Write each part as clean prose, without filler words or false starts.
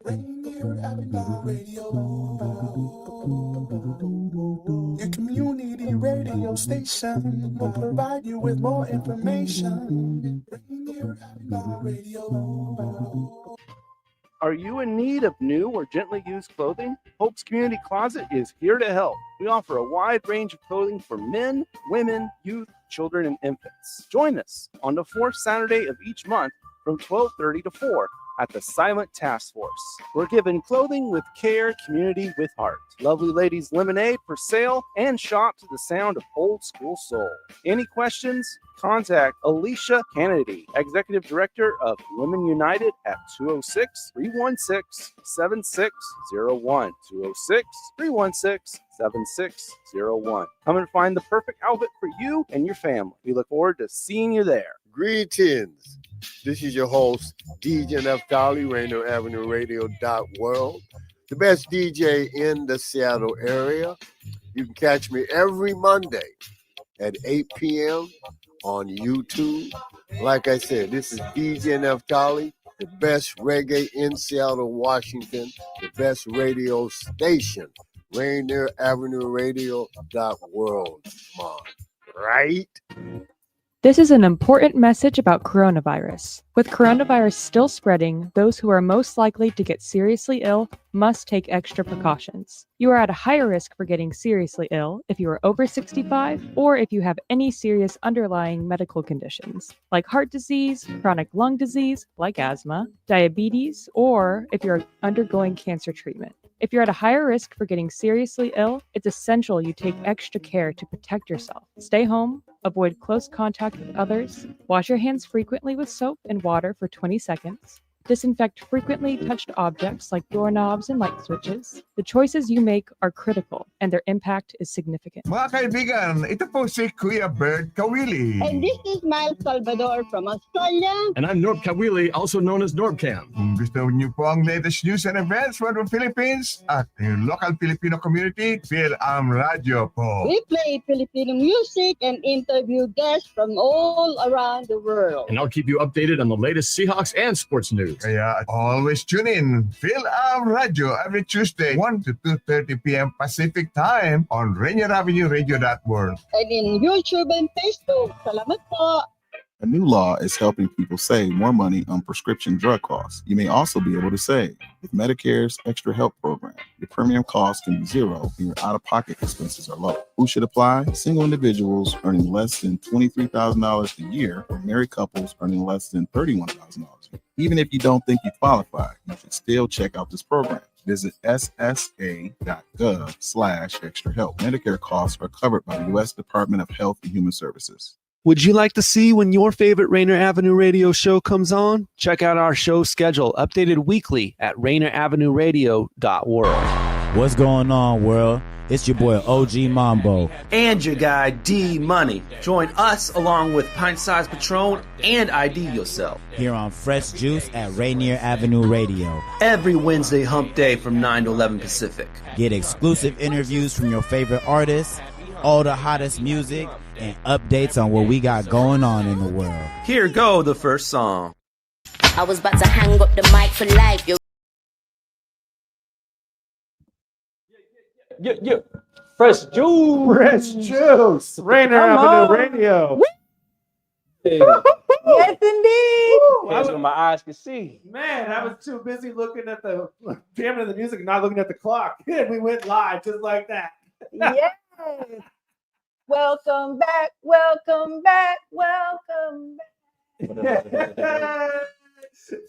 Rainier Avenue Radio. Your community radio station will provide you with more information. Rainier Avenue Radio. Are you in need of new or gently used clothing? Hope's Community Closet is here to help. We offer a wide range of clothing for men, women, youth, children, and infants. Join us on the fourth Saturday of each month from 12:30 to 4 at the Silent Task Force. We're giving clothing with care, community with heart. Lovely Ladies Lemonade for sale and shop to the sound of old school soul. Any questions? Contact Alicia Kennedy, Executive Director of Women United at 206-316-7601. 206-316-7601. Come and find the perfect outfit for you and your family. We look forward to seeing you there. Greetings. This is your host, DJ Neftali, Rainier Avenue Radio.world, the best DJ in the Seattle area. You can catch me every Monday at 8 p.m. on YouTube. Like I said, this is DJ Neftali, the best reggae in Seattle, Washington, the best radio station, Rainier Avenue Radio.world. Come on, right? This is an important message about coronavirus. With coronavirus still spreading, those who are most likely to get seriously ill must take extra precautions. You are at a higher risk for getting seriously ill if you are over 65 or if you have any serious underlying medical conditions, like heart disease, chronic lung disease, like asthma, diabetes, or if you're undergoing cancer treatment. If you're at a higher risk for getting seriously ill, it's essential you take extra care to protect yourself. Stay home, avoid close contact with others, wash your hands frequently with soap and water for 20 seconds, disinfect frequently touched objects like doorknobs and light switches. The choices you make are critical and their impact is significant. Mga kaibigan, ito po si Kuya Bert Kawili. And this is Miles Salvador from Australia. And I'm Norb Kawili, also known as Norbcam. Kung gusto niyo po ang latest news and events from the Philippines at yung local Filipino community, Phil Radio po. We play Filipino music and interview guests from all around the world. And I'll keep you updated on the latest Seahawks and sports news. Kaya always tune in Phil Radio every Tuesday 1 to 2:30 p.m. Pacific Time on Rainier Avenue Radio.world. And in YouTube and Facebook. Salamat po. A new law is helping people save more money on prescription drug costs. You may also be able to save with Medicare's Extra Help program. Your premium cost can be zero and your out-of-pocket expenses are low. Who should apply? Single individuals earning less than $23,000 a year or married couples earning less than $31,000 a year. Even if you don't think you qualify, you should still check out this program. Visit ssa.gov/extrahelp. Medicare costs are covered by the U.S. Department of Health and Human Services. Would you like to see when your favorite Rainier Avenue Radio show comes on? Check out our show schedule, updated weekly at rainieravenue.radio.world. What's going on, world? It's your boy OG Mambo. And your guy D Money. Join us along with Pint Size Patron and ID Yourself. Here on Fresh Juice at Rainier Avenue Radio. Every Wednesday hump day from 9 to 11 Pacific. Get exclusive interviews from your favorite artists, all the hottest music, and updates on what we got going on in the world. Here go the first song. I was about to hang up the mic for life. Yeah. Fresh Juice. Rainier Avenue Radio. Yes, indeed. That's what my eyes can see. Man, I was too busy looking at the jamming of the music and not looking at the clock. And we went live just like that. Yes. Welcome back.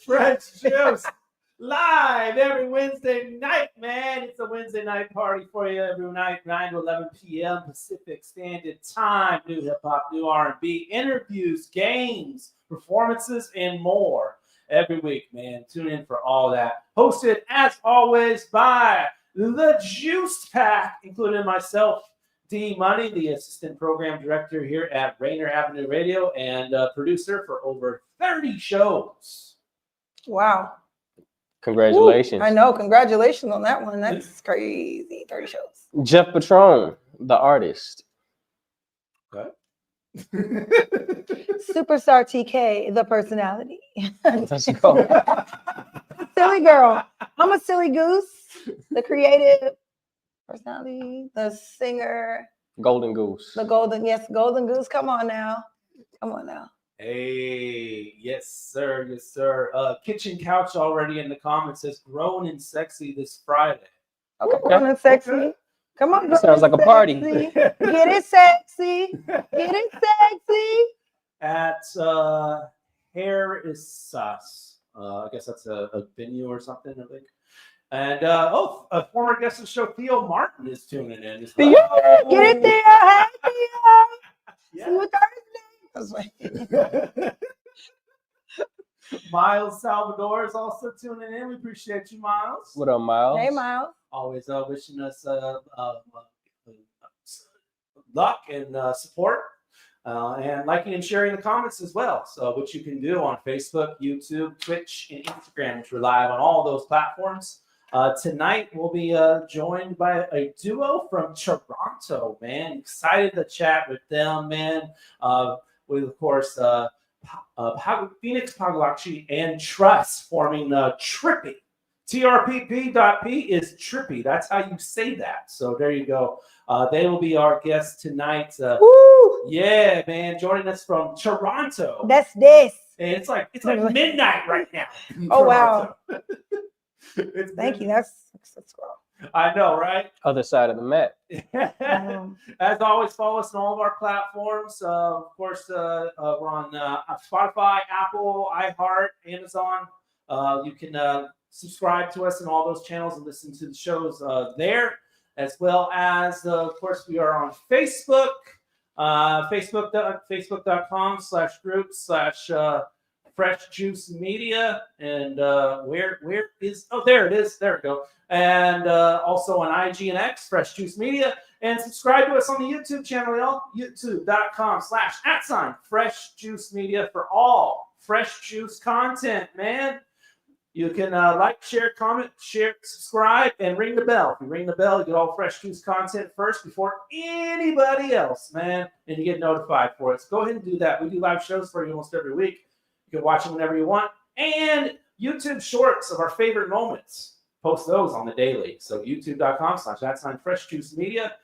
Fresh Juice. Live every Wednesday night, man. It's a Wednesday night party for you every night, 9 to 11 p.m. Pacific Standard Time. New hip-hop, new R&B, interviews, games, performances, and more every week, man. Tune in for all that. Hosted, as always, by the Juice Pack, including myself, D Money, the Assistant Program Director here at Rainier Avenue Radio and producer for over 30 shows. Wow. Congratulations. Ooh, I know. Congratulations on that one. That's crazy. 30 shows. Jeff Patron, the artist. What? Superstar TK, the personality. Let's go. silly girl. I'm a silly goose. The creative personality, the singer, Golden Goose. the golden goose. Come on now. Hey, yes, sir. Yes, sir. Kitchen Couch already in the comments says grown and sexy this Friday. Okay, grown and sexy. Okay. Come on, Sounds like a party. Get it sexy. Get it sexy. At Hair is Sus. I guess that's a venue or something, I think. And a former guest of the show, Theo Martin, is tuning in. Theo, get it there. Hey, Theo. See you Thursday. Miles Salvador is also tuning in. We appreciate you, Miles. What up, Miles? Hey, Miles. Always wishing us luck and support. And liking and sharing the comments as well. So which you can do on Facebook, YouTube, Twitch, and Instagram, which we're live on all those platforms. Tonight we'll be joined by a duo from Toronto, man. Excited to chat with them, man. With, of course, Phoenix Pagalachi and Trust forming Trippy. TRP.P is Trippy. That's how you say that. So there you go. They will be our guests tonight. Yeah, man, joining us from Toronto. That's this. And it's like midnight right now. Oh, wow. Thank you. That's I know, right? Other side of the map. As always, follow us on all of our platforms. Of course, we're on Spotify, Apple, iHeart, Amazon. You can subscribe to us in all those channels and listen to the shows there, as well as, of course, we are on Facebook, facebook.com/group/Fresh Juice Media. And where is, there it is. There we go. And also on IG and X, Fresh Juice Media. And subscribe to us on the YouTube channel, y'all. youtube.com/@Fresh Juice Media for all Fresh Juice content, man. You can like, share, comment, share, subscribe, and ring the bell. If you ring the bell, you get all Fresh Juice content first before anybody else, man. And you get notified for it. So go ahead and do that. We do live shows for you almost every week. You can watch them whenever you want. And YouTube shorts of our favorite moments. Post those on the daily. So youtube.com/@Fresh Juice Media.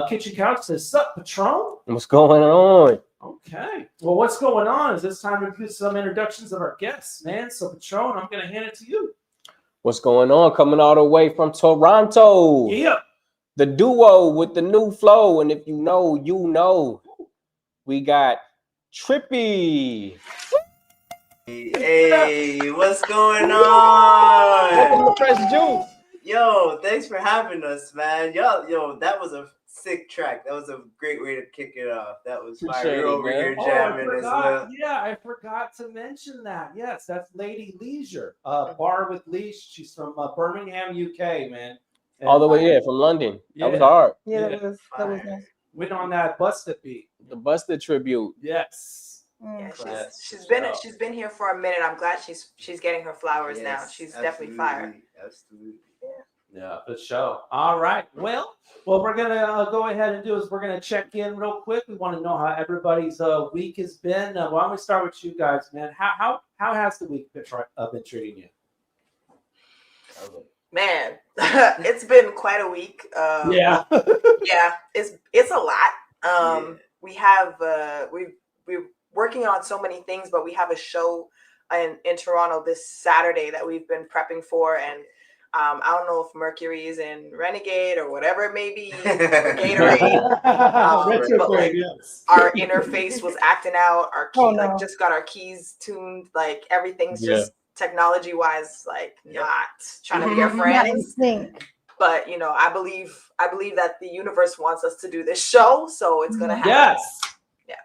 Kitchen Couch says, "Sup, Patron?" What's going on? Okay. Well, what's going on is it's time to do some introductions of our guests, man. So, Patron, I'm going to hand it to you. What's going on? Coming all the way from Toronto. Yeah. The duo with the new flow. And if you know, you know. We got Trippy. Hey, what's going on? Welcome to Fresh Juice. Yo, thanks for having us, man. Yo, that was a sick track. That was a great way to kick it off. That was fire. You're over here jamming as well. Yeah, I forgot to mention that. Yes, that's Lady Leisure, Bar with Leash. She's from Birmingham, UK, man. And All the way here from London. That was hard. Yeah, that was nice. Went on that Busted beat. The Busted tribute. Yes. Yeah, she's been here for a minute. I'm glad she's getting her flowers now. She's definitely fire. Absolutely. Yeah, for sure. All right. Well, what we're gonna go ahead and do is we're gonna check in real quick. We want to know how everybody's week has been. Why don't we start with you guys, man? How has the week been treating you? Man, it's been quite a week. Yeah, it's a lot. We have we're working on so many things, but we have a show in Toronto this Saturday that we've been prepping for, and I don't know if Mercury is in Renegade or whatever it may be, Gatorade. But like, our interface was acting out. Our key, just got our keys tuned. Like everything's just technology-wise, like not trying to be our friends. But I believe that the universe wants us to do this show, so it's gonna happen. Yes.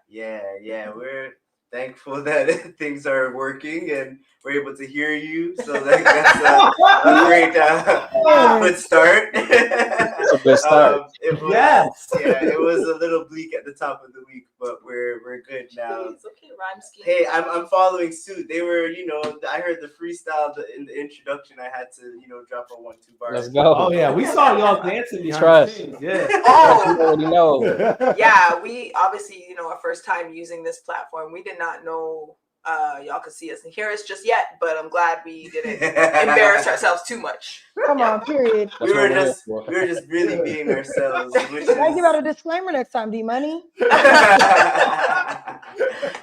Yeah. We're thankful that things are working and we're able to hear you. So that's a great good start. It's a good start. It was a little bleak at the top of the week, but we're good now. It's okay, rhyme scheme. Hey, I'm following suit. They were, I heard the freestyle in the introduction. I had to, drop a 1-2 bar. Let's go. Oh yeah, we saw y'all dancing behind Trust. the scenes. Yeah. You already know. Yeah, we obviously, our first time using this platform, we did not know y'all can see us and hear us just yet, but I'm glad we didn't embarrass ourselves too much. Come on, period. We were just really being ourselves. Which I is... give out a disclaimer next time, D Money.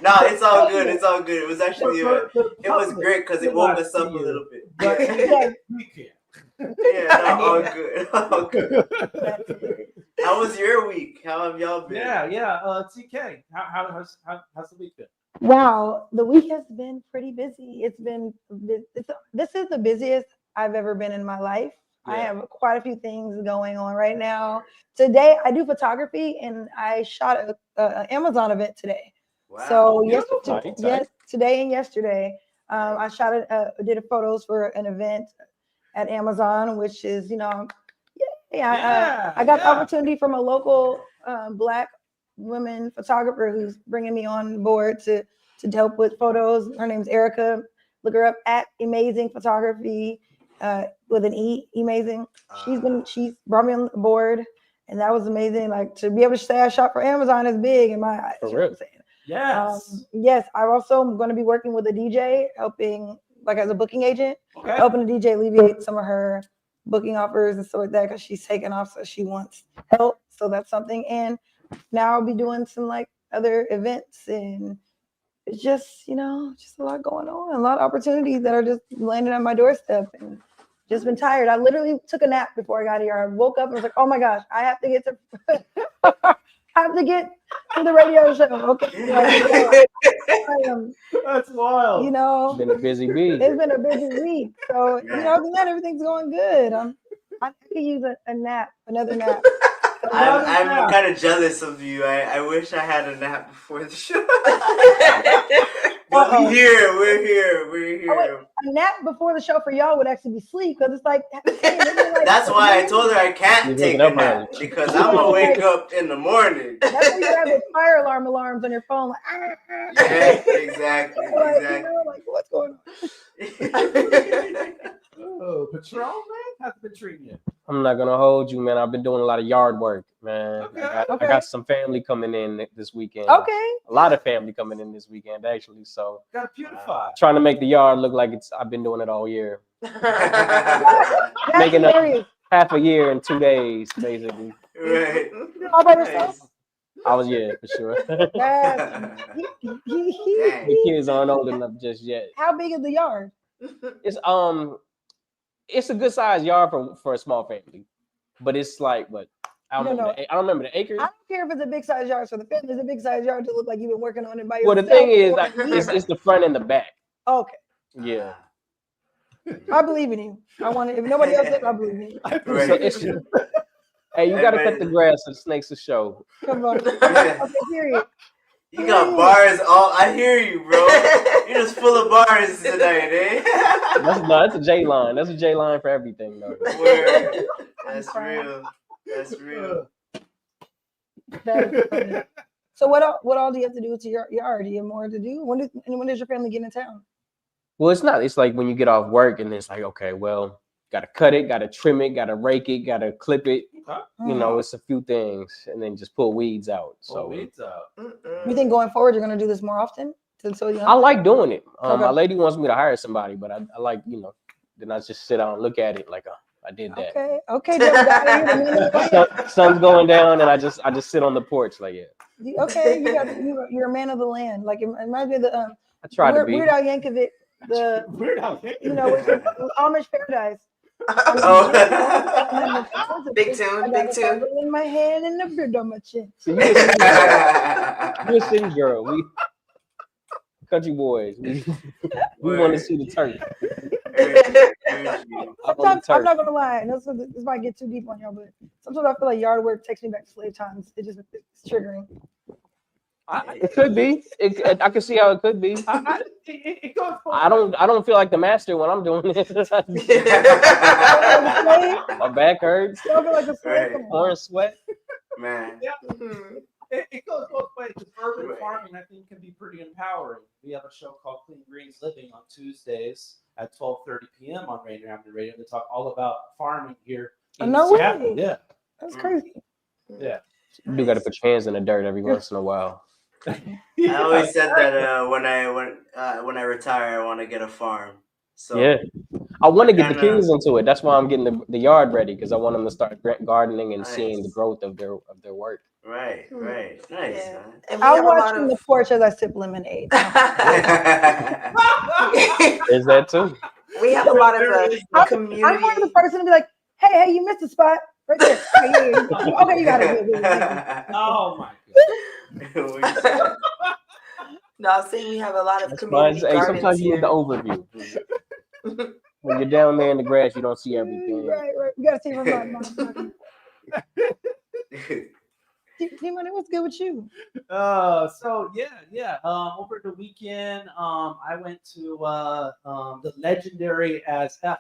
No, it's all good. It's all good. It was actually it was great because it woke us up a little bit. Yeah, no, all good. All good. How was your week? How have y'all been? TK, how's the week been? Wow, the week has been pretty busy. This is the busiest I've ever been in my life. I have quite a few things going on right now. Today, I do photography, and I shot an Amazon event today. Wow. So today and yesterday, I did photos for an event at Amazon, which is, I got the opportunity from a local Black women photographer who's bringing me on board to help with photos. Her name's Erica. Look her up at Amazing Photography with an E, Amazing. She's brought me on board, and that was amazing. Like, to be able to say I shot for Amazon is big in my eyes. For real. Yes. I also am going to be working with a DJ, helping, like, as a booking agent, helping the DJ alleviate some of her booking offers and stuff like that, because she's taking off, so she wants help. So that's something. And now I'll be doing some like other events, and it's just, just a lot going on, a lot of opportunities that are just landing on my doorstep, and just been tired. I literally took a nap before I got here. I woke up and was like, oh my gosh, I have to get to the radio show. Okay. That's wild. It's been a busy week. It's been a busy week. So, other than that, everything's going good. I could use a nap, another nap. I'm kind of jealous of you. I wish I had a nap before the show. But we're here. Oh, wait, a nap before the show for y'all would actually be sleep, because it's like, that's why I told her I can't take a nap, because I'm gonna wake up in the morning. That's when you have those fire alarms on your phone, like, Yeah, exactly. Like, what's going on? Oh, Patron, man, how's it been treating you? I'm not gonna hold you, man. I've been doing a lot of yard work, man. I got some family coming in this weekend. Okay. A lot of family coming in this weekend, actually. So gotta beautify. Trying to make the yard look like I've been doing it all year. Making up half a year in 2 days, basically. Right. All by yourself? I was, for sure. The kids aren't old enough just yet. How big is the yard? It's a good sized yard for a small family, but it's like I don't remember the acres. I don't care if it's a big size yard for the family. It's a big size yard to look like you've been working on it by yourself. Well, the thing is, it's the front and the back. Okay. Yeah. I believe in you. If nobody else does, I believe in you. Hey, you gotta cut the grass so the snakes will show. Come on. Okay, period. You got bars all. I hear you, bro. You're just full of bars tonight, eh? That's a J line. That's a J line for everything, though. Word. That's real. That's real. That's funny. So what all do you have to do with your yard? Do you have more to do? When does your family get in town? Well, it's not. It's like when you get off work and it's like, okay, well, gotta cut it, gotta trim it, gotta rake it, gotta clip it. It's a few things, and then just pull weeds out. You think going forward you're gonna do this more often? I like doing it. My lady wants me to hire somebody, but I like, then I just sit down and look at it like, I did that. Okay. Sun's going down, and I just sit on the porch like, Okay, you're a man of the land. Like, it reminds me of the I try to be. Weird Al Yankovic, Amish Paradise. Big tune. In my hand and the beard on my chin. So you're a city girl. We country boys. We want to see the turf. Sometimes, I'm not gonna lie. This might get too deep on y'all, but sometimes I feel like yard work takes me back to slave times. It's triggering. It could be. I can see how it could be. It goes I don't feel like the master when I'm doing this. My back hurts. I feel like a slave. Pouring sweat. Man. Yeah. It goes both ways. Urban farming, I think, can be pretty empowering. We have a show called Clean Greens Living on Tuesdays at 12:30 p.m. on Rainier Avenue Radio. They talk all about farming here in Seattle. Yeah, that's crazy. Yeah, you do got to put your hands in the dirt every once in a while. I always said that when I retire, I want to get a farm. So yeah, I want to get the kinda- kids into it. That's why I'm getting the yard ready because I want them to start gardening and seeing the Nice. growth of their work. Right. Nice, Yeah. man. And we I'll have a watch lot from of the porch as I sip lemonade. There's that too. we have a lot of I'm community. one of the person to be like, hey, you missed a spot right there. Okay, okay, you got it. Good, thank you. Oh my god. No, I'm saying we have a lot of That's fine. community Hey, gardens sometimes you need here. the overview. When you're down there in the grass, you don't see everything. Right. You gotta see from my T-Money, what's good with you? So yeah. Over the weekend, I went to the legendary As F,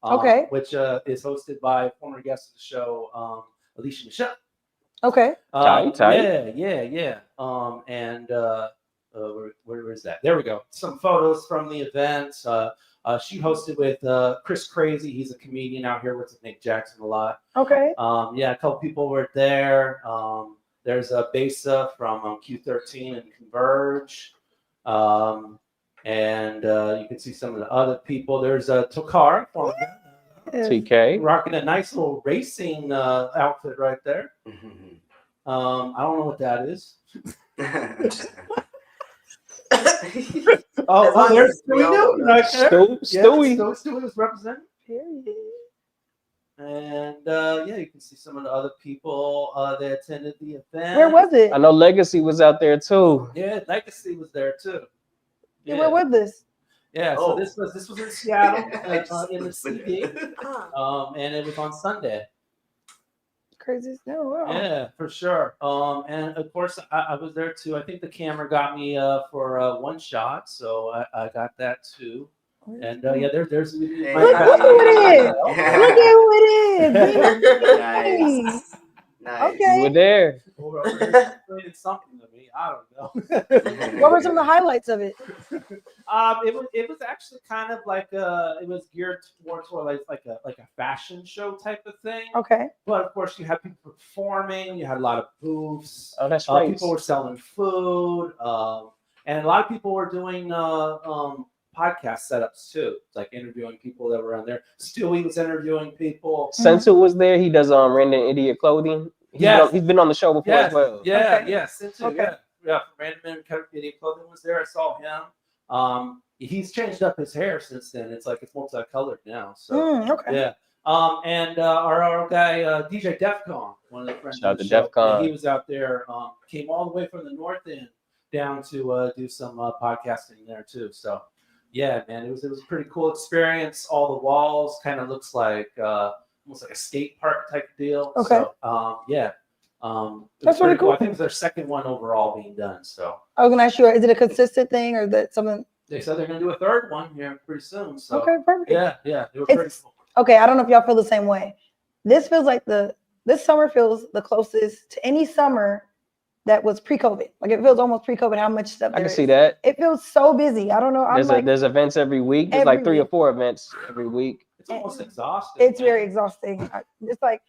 Okay. which is hosted by former guest of the show, Alicia Michelle. Okay. Tight. Yeah. And where is that? There we go. Some photos from the event. She hosted with Chris Crazy. He's a comedian out here. Works with Nick Jackson a lot. Okay. Yeah, a couple people were there. There's a Besa from Q13 and Converge. And you can see some of the other people. There's Tokar, TK, rocking a nice little racing outfit right there. I don't know what that is. There's Stewie right there. Stewie is representing. And yeah, you can see some of the other people that attended the event. Where was it? I know Legacy was out there too. Yeah, Legacy was there too. Yeah. Where was this? Yeah, so this was in Seattle in the CD, and it was on Sunday. Crazy. Oh, wow. Yeah, for sure. And of course, I was there too. I think the camera got me for one shot, so I got that too. And yeah, there's Look who it is. Look at who it is. Nice. Okay. You were there. Explaining something to me. I don't know. What were some of the highlights of it? It was actually kind of like it was geared more toward like a fashion show type of thing. Okay. But of course, you had people performing. You had a lot of booths. Oh, that's right. People were selling food, and a lot of people were doing podcast setups too, like interviewing people that were on there. Stewie was interviewing people. Sensu was there. He does Random Idiot Clothing. He's been on the show before as well. Yeah, Sensu. Yeah. Random Idiot Clothing was there. I saw him. He's changed up his hair since then. It's multicolored now. So okay. Yeah. And our guy DJ Defcon, one of the friends. Shout out to Defcon. He was out there. Came all the way from the north end down to do some podcasting there too. So. Yeah, man, it was a pretty cool experience. All the walls kind of looks like almost like a skate park type of deal. Okay. So, yeah. That's really cool. I think it was their second one overall being done. So I was gonna ask you, is it a consistent thing or that something? they said they're gonna do a third one here pretty soon. So Okay, perfect. Yeah, it was pretty cool. Okay, I don't know if y'all feel the same way. This feels like this summer feels the closest to any summer that was pre-COVID. Like it feels almost pre-COVID. How much stuff I can there see is. that. It feels so busy. I don't know. There's events every week. There's like 3 or 4 events every week. It's almost exhausting. It's very exhausting. It's like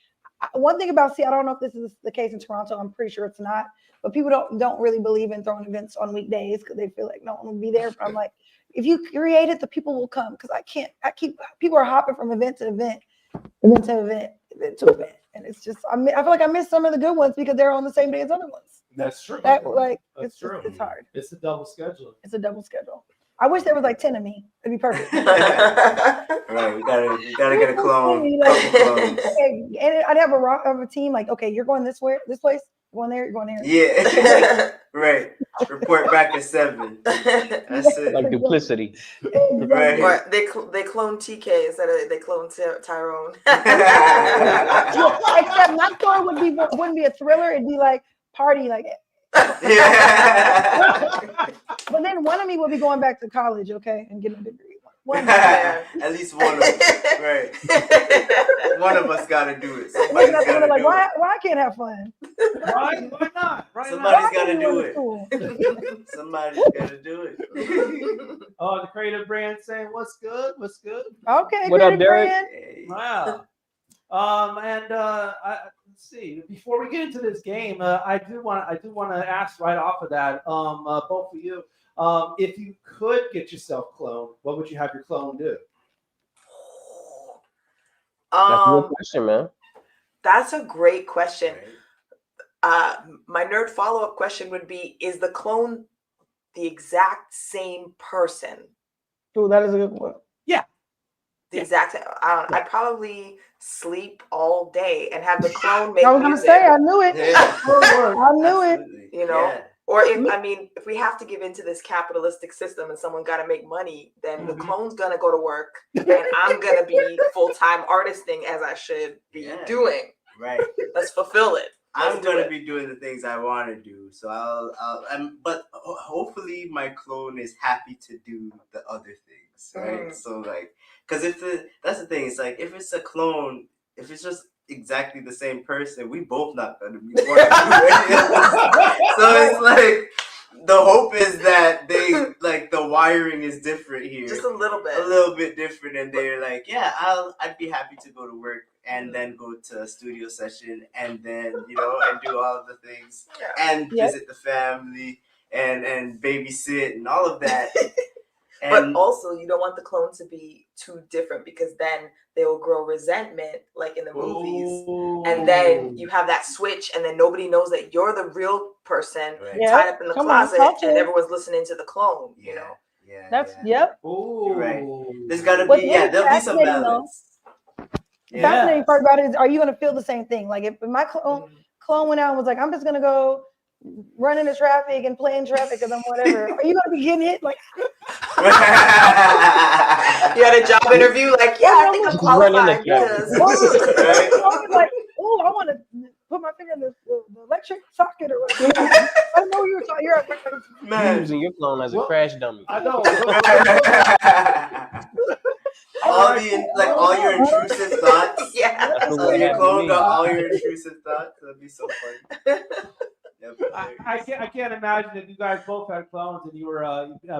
one thing about I don't know if this is the case in Toronto. I'm pretty sure it's not. But people don't really believe in throwing events on weekdays because they feel like no one will be there. But I'm like, if you create it, the people will come because people are hopping from event to event, event to event, event to event. And it's just, I feel like I missed some of the good ones because they're on the same day as other ones. That's true. It's true. It's hard. It's a double schedule. It's a double schedule. I wish there was like 10 of me. It'd be perfect. Right, we gotta get a clone. And I'd have a team like, okay, you're going this place, you're going there, you're going there. Yeah, right. Report back at 7. That's it. Like duplicity. Right. Or they clone TK instead of they clone Tyrone. Except my story wouldn't be a thriller. It'd be like party, like. But then one of me will be going back to college, okay, and getting a degree. At least one of us, right? One of us got to do it. Somebody's got to do why I can't have fun? Why not? Somebody's got to do it. Somebody's got to do it. Oh, the creative brand saying, "What's good? What's good?" Okay. What up, Derek? Wow. Let's see. Before we get into this game, I do want to ask right off of that, both of you, if you could get yourself cloned, what would you have your clone do? That's a good question, man. That's a great question. My nerd follow-up question would be: is the clone the exact same person? Ooh, that is a good one. Yeah. The exact same. I'd probably sleep all day and have the clone make I was gonna music. say, I knew it. Yeah. I knew it. You know, or if we have to give into this capitalistic system and someone got to make money, then the clone's gonna go to work and I'm gonna be full-time artisting as I should be doing. Right. Let's fulfill it. I'm gonna be doing the things I want to do, so but hopefully my clone is happy to do the other things, right? So like, because that's the thing, it's like if it's a clone, if it's just exactly the same person, we both not gonna be want to do it. So it's like the hope is that they like the wiring is different here, Just a little bit different, and they're like, yeah, I'd be happy to go to work and then go to a studio session and then and do all of the things and visit the family and babysit and all of that. But also, you don't want the clone to be too different because then they will grow resentment, like in the movies. And then you have that switch, and then nobody knows that you're the real person tied up in the closet, and everyone's listening to the clone. You know. That's yep. You're right. There's gotta What's be really there'll be some fascinating, balance. The fascinating part about it is, are you gonna feel the same thing? Like if my clone went out and was like, I'm just gonna go run into traffic and play in traffic because I'm whatever. Are you gonna be getting hit? Like you had a job interview, like, yeah, I think I'm qualified because like, oh, I want to put my finger in the electric socket or whatever. I don't know what you were talking. You're You're using your clone as a crash dummy. I know. all your intrusive thoughts. Yeah. So your clone got all your intrusive thoughts. That'd be so funny. I can't imagine if you guys both had clones and you were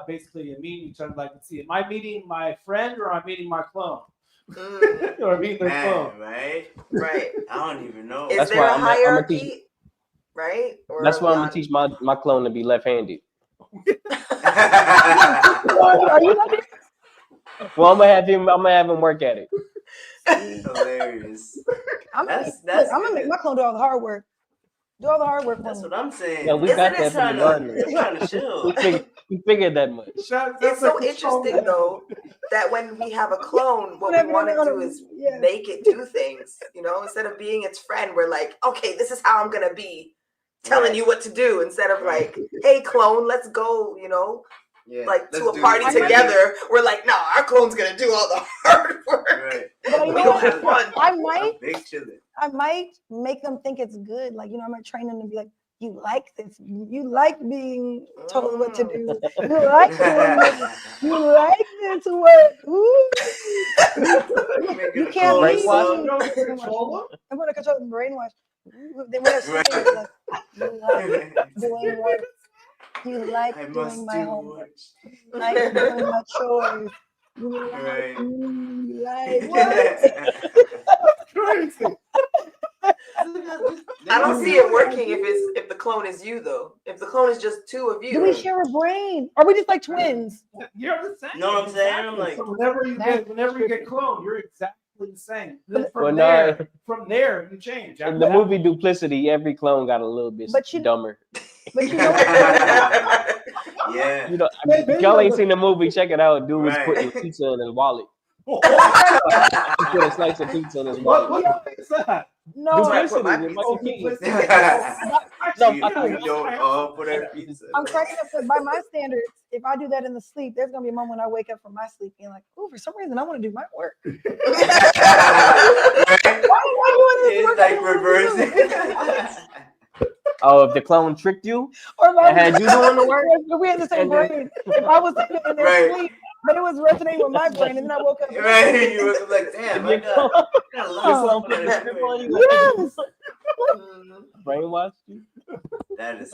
basically meeting each other. Like, let's see, am I meeting my friend or am I meeting my clone? Or meeting their clone? Right. I don't even know. Is there a hierarchy? Right? Or That's why I'm gonna teach my clone to be left-handed. Are you like Well, I'm gonna have him work at it. Hilarious. I'm gonna make my clone do all the hard work. Do all the hard work. That's what I'm saying. Yeah, we got that from the garden. Trying to chill. We figured that much. It's so interesting though that when we have a clone, what we want to do is make it do things. You know, instead of being its friend, we're like, okay, this is how I'm gonna be, telling you what to do, instead of like, hey, clone, let's go. You know. Yeah, to a party together, we're like, no, our clone's gonna do all the hard work. Right. But We gonna have fun. I might make them think it's good. Like, I might train them to be like, you like this. You like being told what to do. You like doing this. You like this work. Ooh. You can't leave. I'm going to control them. I'm going to control them. Brainwash. They want to like, you like doing work. You like doing my homework. You like doing my chores. You like, you like what? Crazy. I don't see it working if the clone is you though. If the clone is just two of you. Do we share a brain? Are we just like twins? You're the same. No, I'm saying I'm like. So whenever you get cloned, you're exactly the same. Then Well, from there you change. In the movie Duplicity, every clone got a little bit dumber. But you know Yeah. You know, if y'all ain't seen the movie, check it out. Dude was putting pizza in his wallet. He put a slice of pizza in his wallet. What is that? No, Duplicity with Michael Keaton. I'm cracking up because by my standards, if I do that in the sleep, there's gonna be a moment when I wake up from my sleep being like, "Oh, for some reason, I want to do my work." Why am I doing this work? It's like reversing. Oh, if the clone tricked you or and had you doing the work, we had the same brain. If I was in their sleep, but it was resonating with my brain, and then I woke up. Right, you woke up like, damn, I got a lot Yes. Brainwashed you. That is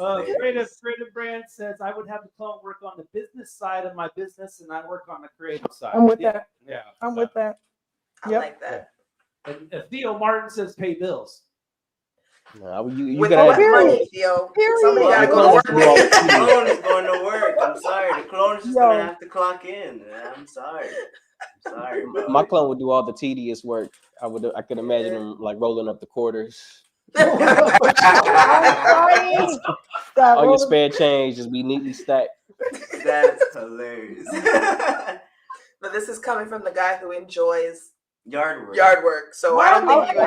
creative brand says I would have the clone work on the business side of my business and I work on the creative side. I'm with that. Yeah. I'm with that. I like that. And Theo Martin says pay bills. No, you With gotta what have money, Theo? Somebody Well, gotta the go to work. clone is going to work. I'm sorry. The clone is just going to have to clock in. I'm sorry. I'm sorry, bro. My clone would do all the tedious work. I could imagine him like rolling up the quarters. I'm crying. All your spare change just be neatly stacked. That's hilarious. But this is coming from the guy who enjoys yard work. So I don't think you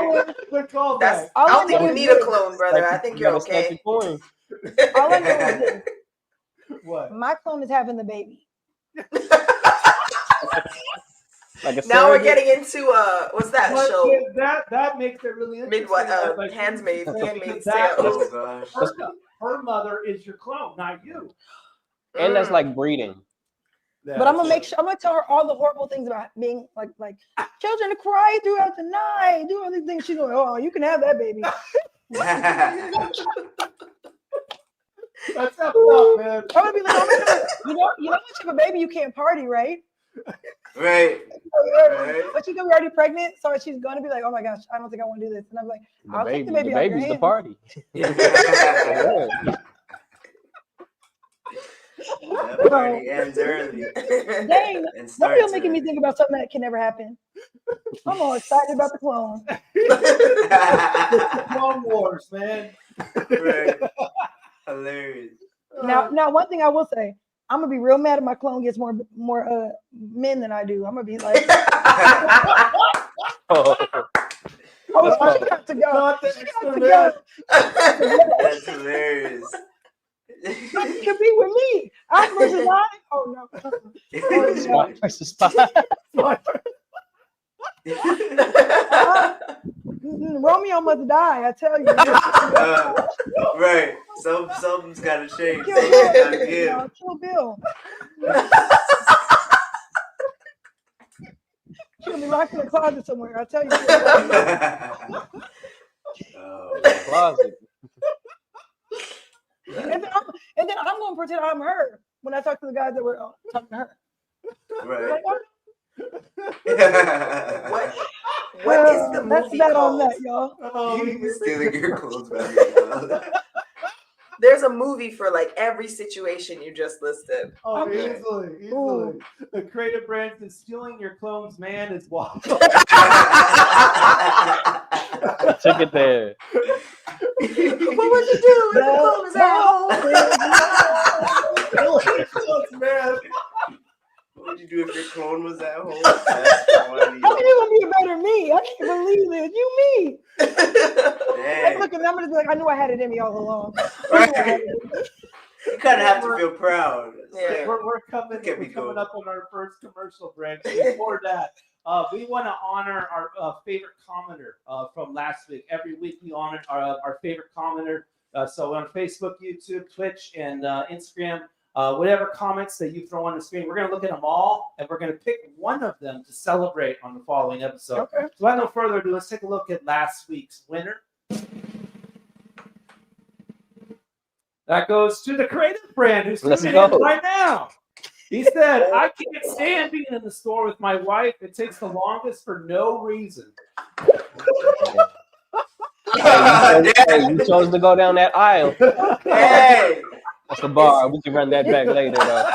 I don't think you need a this. clone, brother. I think you're okay. All I know is this. What? My clone is having the baby. Like now we're getting into what's that But show? That makes it really interesting. Handmaid's That Tale. is- her mother is your clone, not you. And that's like breeding. But I'm gonna make sure I'm gonna tell her all the horrible things about being like children to cry throughout the night, do all these things. She's going, oh, you can have that baby. That's up, man. I'm gonna be like, you know how much of a baby you can't party, right? Right. But she's gonna be already pregnant, so she's gonna be like, oh my gosh, I don't think I want to do this. And I'm like, I'll take the baby out your baby's the hands. party. That party ends early. Dang, And now you're starts making me think about something that can never happen. I'm all excited about the clone. Clone Wars, man. Right. Hilarious. Now, one thing I will say, I'm gonna be real mad if my clone gets more men than I do. I'm gonna be like, oh, she got to go. She got to go. That's hilarious. She could be with me. I versus I. Oh no. Smart versus five. Romeo must die. I tell you. Right. Something's got to change. Kill Something's Bill. got to give. Kill Bill. She'll be locked in the closet somewhere. I tell you. Closet. And then I'm going to pretend I'm her when I talk to the guys that were talking to her. Right. Like, What is the that's movie that called? on that, y'all. You stealing your clothes back. There's a movie for like every situation you just listed. Oh, easily. The creative brand is stealing your clones, man, is wild. Took it there. What would you do if the clone was at home? Man. What would you do if your clone was at home? That's funny. How can you gonna be a better me? I can't believe it. You me. Like, look, and I'm gonna be like, I knew I had it in me all along. Right. You kind of have to feel proud. Yeah. We're coming up on our first commercial break. Before that, we want to honor our favorite commenter from last week. Every week we honor our favorite commenter. So on Facebook, YouTube, Twitch, and Instagram, whatever comments that you throw on the screen, we're going to look at them all, and we're going to pick one of them to celebrate on the following episode. Okay. So without no further ado, let's take a look at last week's winner. That goes to the creative brand who's tuning in right now. He said, I can't stand being in the store with my wife. It takes the longest for no reason. You chose to go down that aisle. Hey. That's the bar. We can run that back later, though.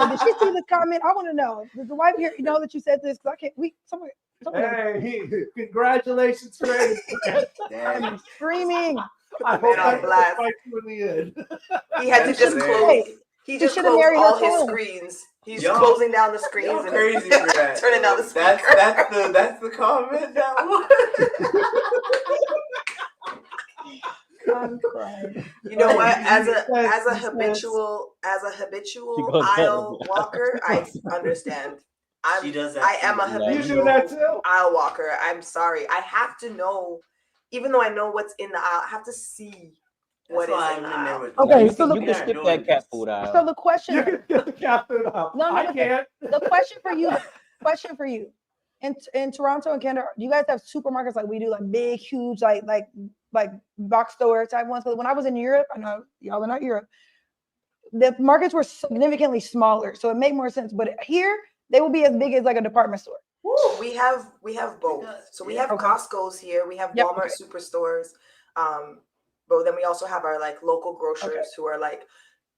Did she see the comment? I want to know. Does the wife here know that you said this? Because I can't. Somewhere. Hey, congratulations, creative brand. I'm screaming. I hope I fight you in the end. He had to just close. He just closed all his screens. He's closing down the screens and crazy for that. turning down the speaker. That's the comment. That one. I'm crying. You know what? As a habitual aisle walker, I understand. I am a habitual aisle walker. I'm sorry. I have to know, even though I know what's in the aisle, I have to see what is in the aisle. Okay, so you can skip that cat food aisle. So the question. You can get the cat food aisle. No, I can't. The question for you. In Toronto and Canada, do you guys have supermarkets like we do, like big, huge, like box store type ones? Because when I was in Europe, I know y'all are not Europe, the markets were significantly smaller, so it made more sense. But here, they will be as big as like a department store. We have both. So we have Costco's here. We have Walmart superstores. But then we also have our like local grocers who are like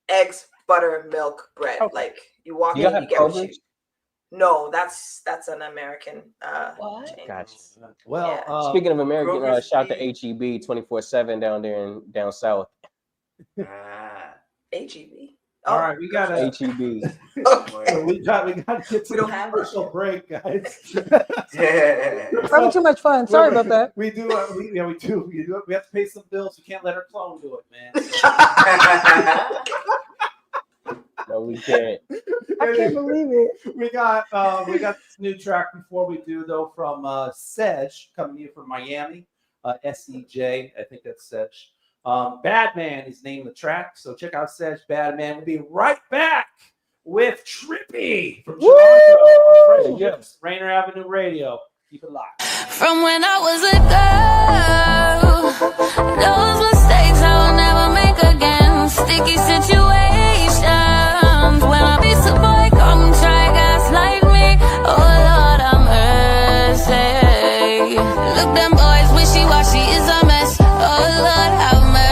eggs, butter, milk, bread. Like you walk in, you get what you. No, that's an American chain. Gotcha. Well, speaking of American, shout to HEB 24/7 down there down south. HEB. All right, we got HEB. So we got to get to the commercial break, guys. Having too much fun. Sorry about that. We do. We have to pay some bills. We can't let our clone do it, man. No, we can't. I can't believe it. We got this new track before we do though from Sedge coming in from Miami, SEJ. I think that's Sedge. Badman is named the track, so check out Sedge Badman. We'll be right back with Trippy from Toronto on Fresh Rainer Avenue Radio. Keep it locked. From when I was a girl, those mistakes I will never make again. Sticky situations when I be some boy come try gaslight me. Oh Lord have mercy. Look, them boys wishy-washy is a mess. Oh Lord have mercy.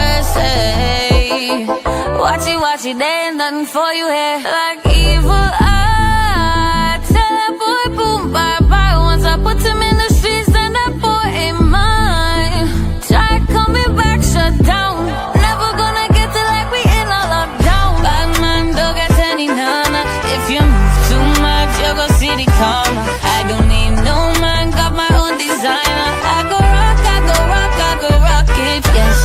Watchy, there ain't nothing for you here. Like evil eye, tell that boy boom, bye-bye. Once I put him in the streets, then that boy ain't mine. Try coming back, shut down. Never gonna get to like we in a lockdown. Bad man, don't get any nana. If you move too much, you'll go see the karma. I don't need no man, got my own designer. I go rock it, yes.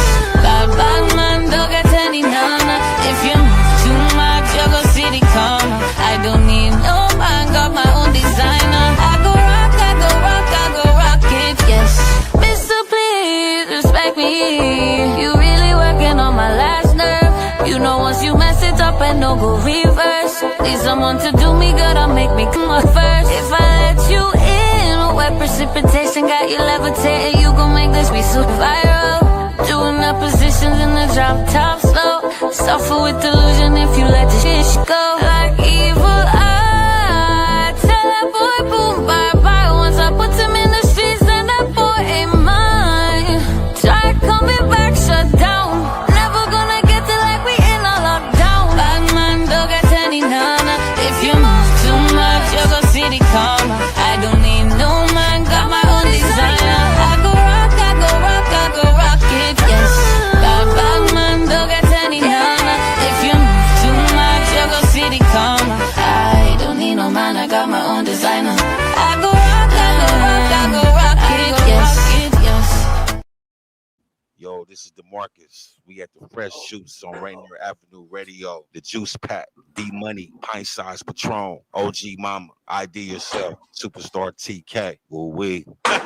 Bad man, don't get any nana. If you move too much, you'll go see the karma. I don't need no man, got my own designer. I go rock it, yes. Mister, please respect me. You really working on my last nerve. You know once you mess it up and don't go reverse. Need someone to do me good or make me come up first. If I let you in, wet precipitation got you levitating. You gon' make this be so viral. Doing up positions in the drop top slow. Suffer with delusion if you let this shit go. Like evil eye, tell that boy boom, bye-bye. Once I put him in the streets, then that boy ain't mine. Try coming back, shut down. Never gonna get to like we in a lockdown. Bad man, don't get any nana. If you move too much, you'll go see the karma. I don't need no man, got my own designer. I go rock it, yes. Bad man, don't get any nana. If you move too much, you'll go see the karma. I don't need no man, I got my own designer. I go rock it, yes. Yo, this is DeMarcus. We at the Fresh Juice on Rainier Avenue Radio. The Juice Pack, D-Money, Pint Size Patron, OG Mama, ID Yourself, Superstar TK. Woo-wee. A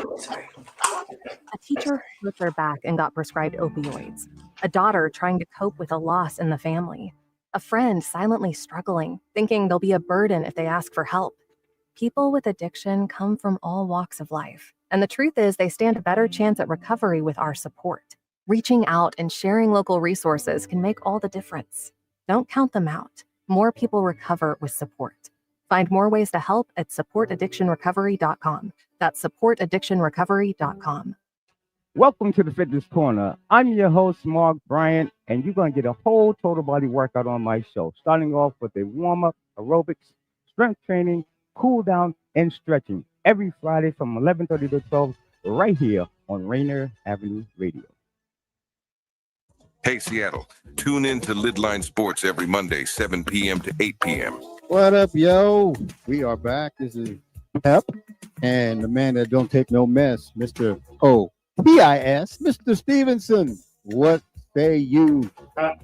teacher hurt their back and got prescribed opioids. A daughter trying to cope with a loss in the family. A friend silently struggling, thinking they'll be a burden if they ask for help. People with addiction come from all walks of life, and the truth is they stand a better chance at recovery with our support. Reaching out and sharing local resources can make all the difference. Don't count them out. More people recover with support. Find more ways to help at supportaddictionrecovery.com. That's supportaddictionrecovery.com. Welcome to the Fitness Corner. I'm your host, Mark Bryant, and you're going to get a whole total body workout on my show, starting off with a warm-up, aerobics, strength training, cool down, and stretching every Friday from 11:30 to 12 right here on Rainier Avenue Radio. Hey, Seattle, tune in to Lidline Sports every Monday, 7 p.m. to 8 p.m. What up, yo? We are back. This is Pep, and the man that don't take no mess, Mr. O-P-I-S, Mr. Stevenson. What say you? I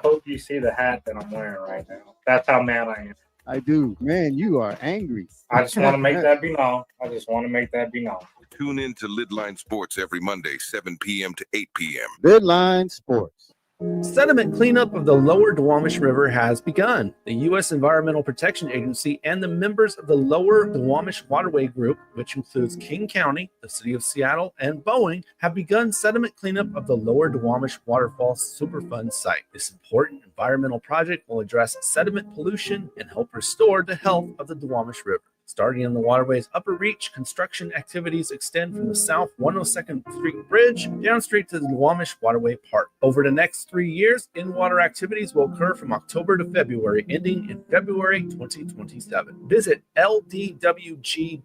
hope you see the hat that I'm wearing right now. That's how mad I am. I do. Man, you are angry. I just want to make that be known. Tune in to Lidline Sports every Monday, 7 p.m. to 8 p.m. Lidline Sports. Sediment cleanup of the lower Duwamish River has begun. The U.S. Environmental Protection Agency and the members of the Lower Duwamish Waterway Group, which includes King County, the City of Seattle, and Boeing, have begun sediment cleanup of the Lower Duwamish Waterfall Superfund site. This important environmental project will address sediment pollution and help restore the health of the Duwamish River. Starting in the waterway's upper reach, construction activities extend from the south 102nd Street Bridge down straight to the Duwamish Waterway Park. Over the next 3 years, in-water activities will occur from October to February, ending in February 2027. Visit ldwg.org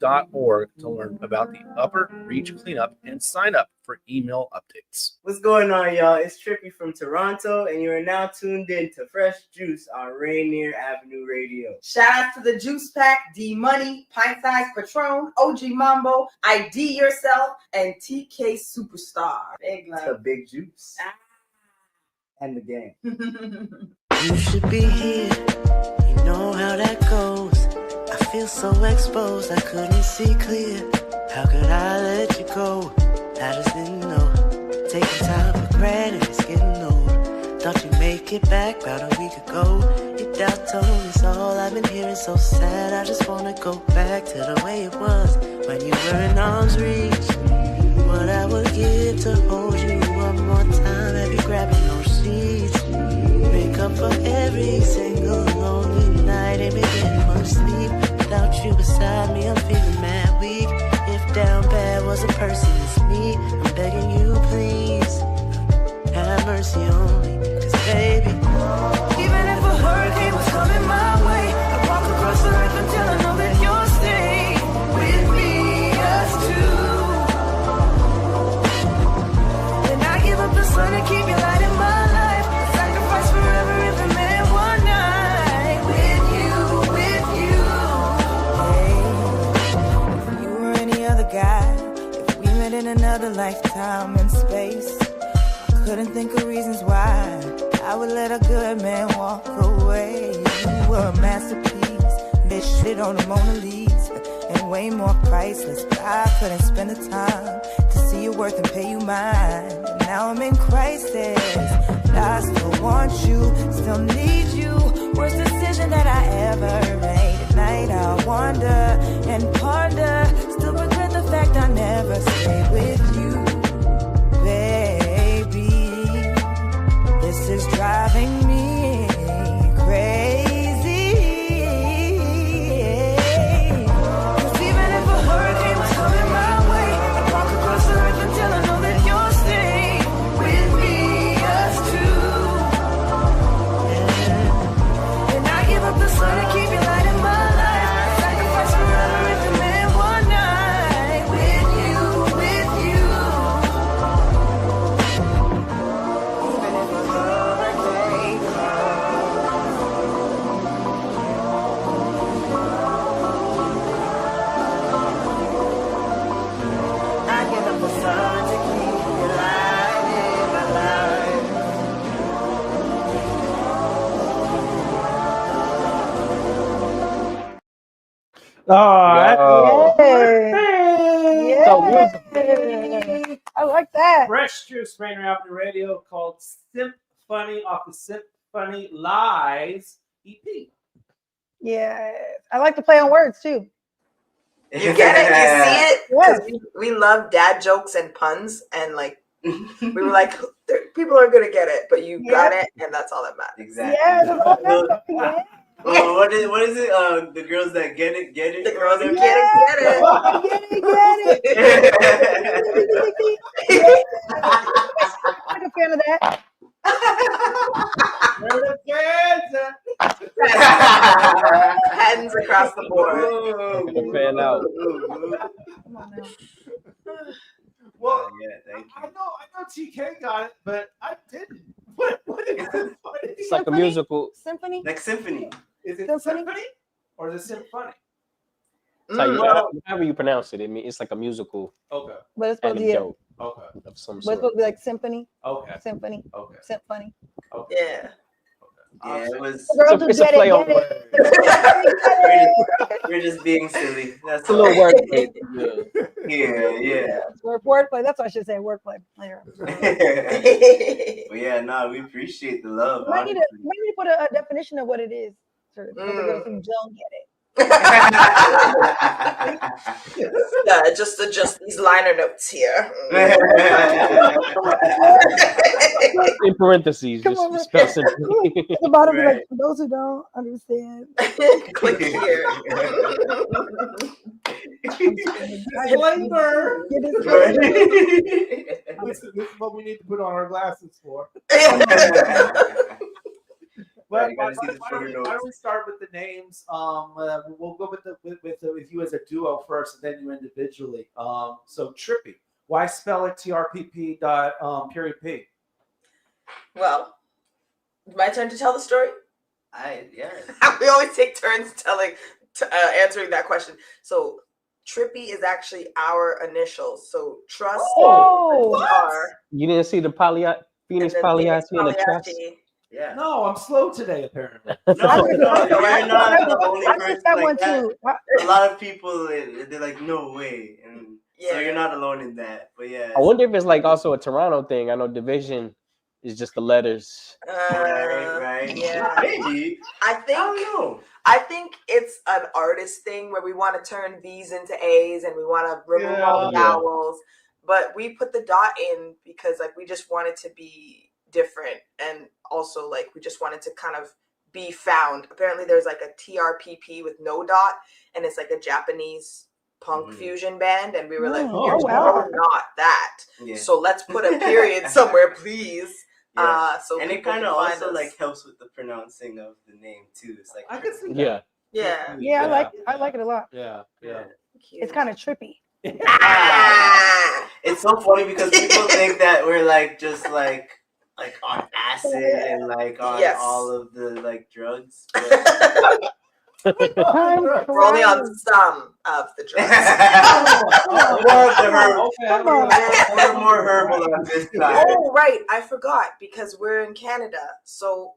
to learn about the Upper Reach cleanup and sign up for email updates. What's going on, y'all? It's Trippy from Toronto, and you are now tuned in to Fresh Juice on Rainier Avenue Radio. Shout out to the Juice Pack, D Money, Pint Size Patron, OG Mambo, ID Yourself, and TK Superstar. Big love. To Big Juice. And the gang. You should be here. You know how that goes. I feel so exposed, I couldn't see clear. How could I let you go? I just didn't know. Taking time for granted, it's getting old. Thought you'd make it back about a week ago. Your doubt told it's all I've been hearing, so sad. I just wanna go back to the way it was when you were in arm's reach. What I would give to hold you one more time. Have you grabbing those sheets? Make up for every single lonely night. Ain't been getting much sleep without you beside me. I'm feeling mad weak. If down bad was a person, it's me. I'm begging you, please have mercy on me, 'cause baby, even if a hurricane was coming my way, I'd walk across the earth until I know that you'll stay with me, us two. Then I give up the sun and keep you light in my life. I sacrifice forever if it meant one night with you, with you. Hey, if you were any other guy, if we met in another lifetime in space, couldn't think of reasons why I would let a good man walk away. You were a masterpiece, bitch, shit on the Mona Lisa, and way more priceless. But I couldn't spend the time to see your worth and pay you mine. And now I'm in crisis, but I still want you, still need you. Worst decision that I ever made. At night I wonder and ponder, still regret the fact I never stayed with you, babe. This is driving me crazy. 'Cause even if a hurricane was coming my way, I'd walk across the earth until I know that you'll stay with me, us two. And I give up the sun to keep you light in my life. Sacrifice forever if it meant one night with you, with you. Oh, Yeah. I like that. Fresh Juice, Rainier Avenue Radio, called Simpfunny off the Simpfunny Lies EP. Yeah. I like to play on words too. You get it? You see it? Because we love dad jokes and puns, and like we were like, people are gonna get it, but you got it, and that's all that matters. Exactly. Yeah. Oh, what is it? The girls that get it. The girls that Get it. I'm a fan of that. Hands across the board. Fan out. Well, yeah, thank you. I know TK got it, but I didn't. What is it? It's like a musical. Symphony? Like symphony. Is it symphony or is it symphony? However you pronounce it, it's like a musical. Okay. But it's supposed to be Okay. Of some But it's sort. supposed to be like symphony. Okay. Symphony. Okay. Symphony. Okay. Yeah. Yeah, it was. Girls who It's a get play on it. We're just being silly. That's It's a little work. Yeah. It's wordplay. That's what I should say. Wordplay. Later. But yeah, no, we appreciate the love. Might need to put a definition of what it is for the girls who don't get it. Just adjust these liner notes here. In parentheses, Come just on, spell symphony. At the bottom, like, for those who don't understand. Click here. Disclaimer. Get it Right. This is what we need to put on our glasses for. Right, But you why, gotta see the why don't we, why don't we start with the names? We'll go with with you as a duo first, and then you individually. So Trippy, why spell it TRP.P period P? Well, my turn to tell the story. Yeah. We always take turns answering that question. So Trippy is actually our initials. So trust are. You didn't see the Phoenix Pagliacci and the trust? Yeah. No, I'm slow today, apparently. No, you're not the only I person missed that like one that. too. A lot of people, they're like, no way. And so you're not alone in that. But yeah. I wonder if it's like also a Toronto thing. I know division is just the letters. Right. Yeah. Maybe. I think it's an artist thing where we want to turn V's into A's and we want to remove all the vowels. But we put the dot in because like we just wanted to be different, and also like we just wanted to kind of be found. Apparently there's like a TRP.P with no dot, and it's like a Japanese punk fusion band, and we were like, we're not that. Yeah. So let's put a period somewhere, please. Yeah. So and it people kind can of find also us. like helps with the pronouncing of the name too. It's like I could see Yeah. Yeah. Yeah, I like it a lot. Yeah. It's kind of trippy. It's so funny because people think that we're like just like on acid and like on all of the like drugs. But We're only on some of the drugs. more of the herbal. We're more herbal on this side. Oh, right. I forgot because we're in Canada. So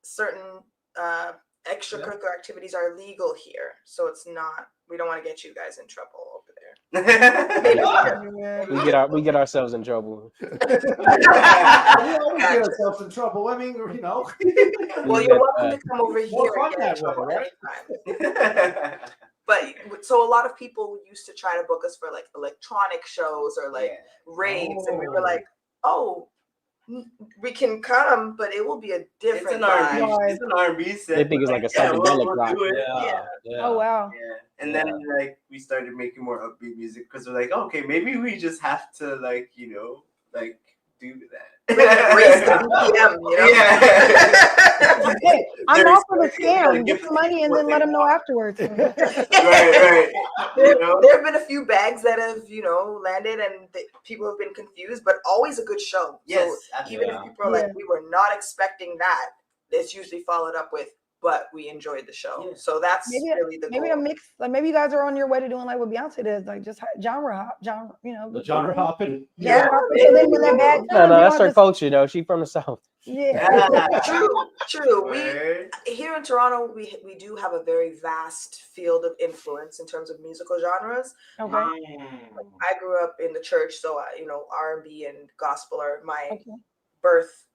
certain extracurricular activities are legal here. So it's not, we don't want to get you guys in trouble over there. We get ourselves in trouble. We always get ourselves in trouble. I mean, you know. Well, you're welcome to come over More here fun and get in that way, trouble right? anytime. But so a lot of people used to try to book us for like electronic shows or like raves, and we were like, oh, we can come, but it will be a different vibe. It's an R&B set. They think it's like a psychedelic rock. Oh wow. Yeah. And then like we started making more upbeat music because we're like, okay, maybe we just have to like, you know, like do that. Raise the BPM, you know? Yeah. Hey, I'm all for the scam. Get the money and then let them know afterwards. Right. There have been a few bags that have, landed and people have been confused, but always a good show. Yes, so even if people are like, we were not expecting that, it's usually followed up with, but we enjoyed the show. Yeah. So that's really the goal. Maybe a mix. Like maybe you guys are on your way to doing like what Beyonce does, like just genre hop, the genre hopping. Yeah. So then when that bag no, that's her culture though. She from the South. Yeah. True. We here in Toronto, we do have a very vast field of influence in terms of musical genres. Okay. I grew up in the church, so R&B and gospel are my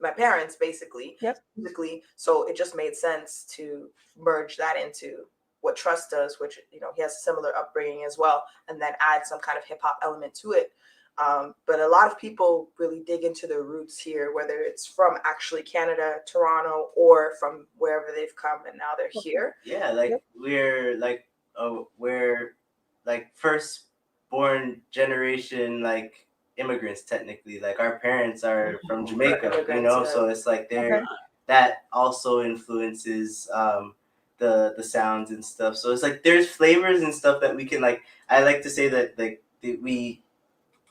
my parents basically musically, so it just made sense to merge that into what Trust does, which he has a similar upbringing as well, and then add some kind of hip-hop element to it. But a lot of people really dig into their roots here, whether it's from actually Canada, Toronto, or from wherever they've come and now they're here. Yeah, like we're first born generation like immigrants technically. Like our parents are from Jamaica, so it's like that also influences the sounds and stuff. So it's like there's flavors and stuff that we can like. I like to say that we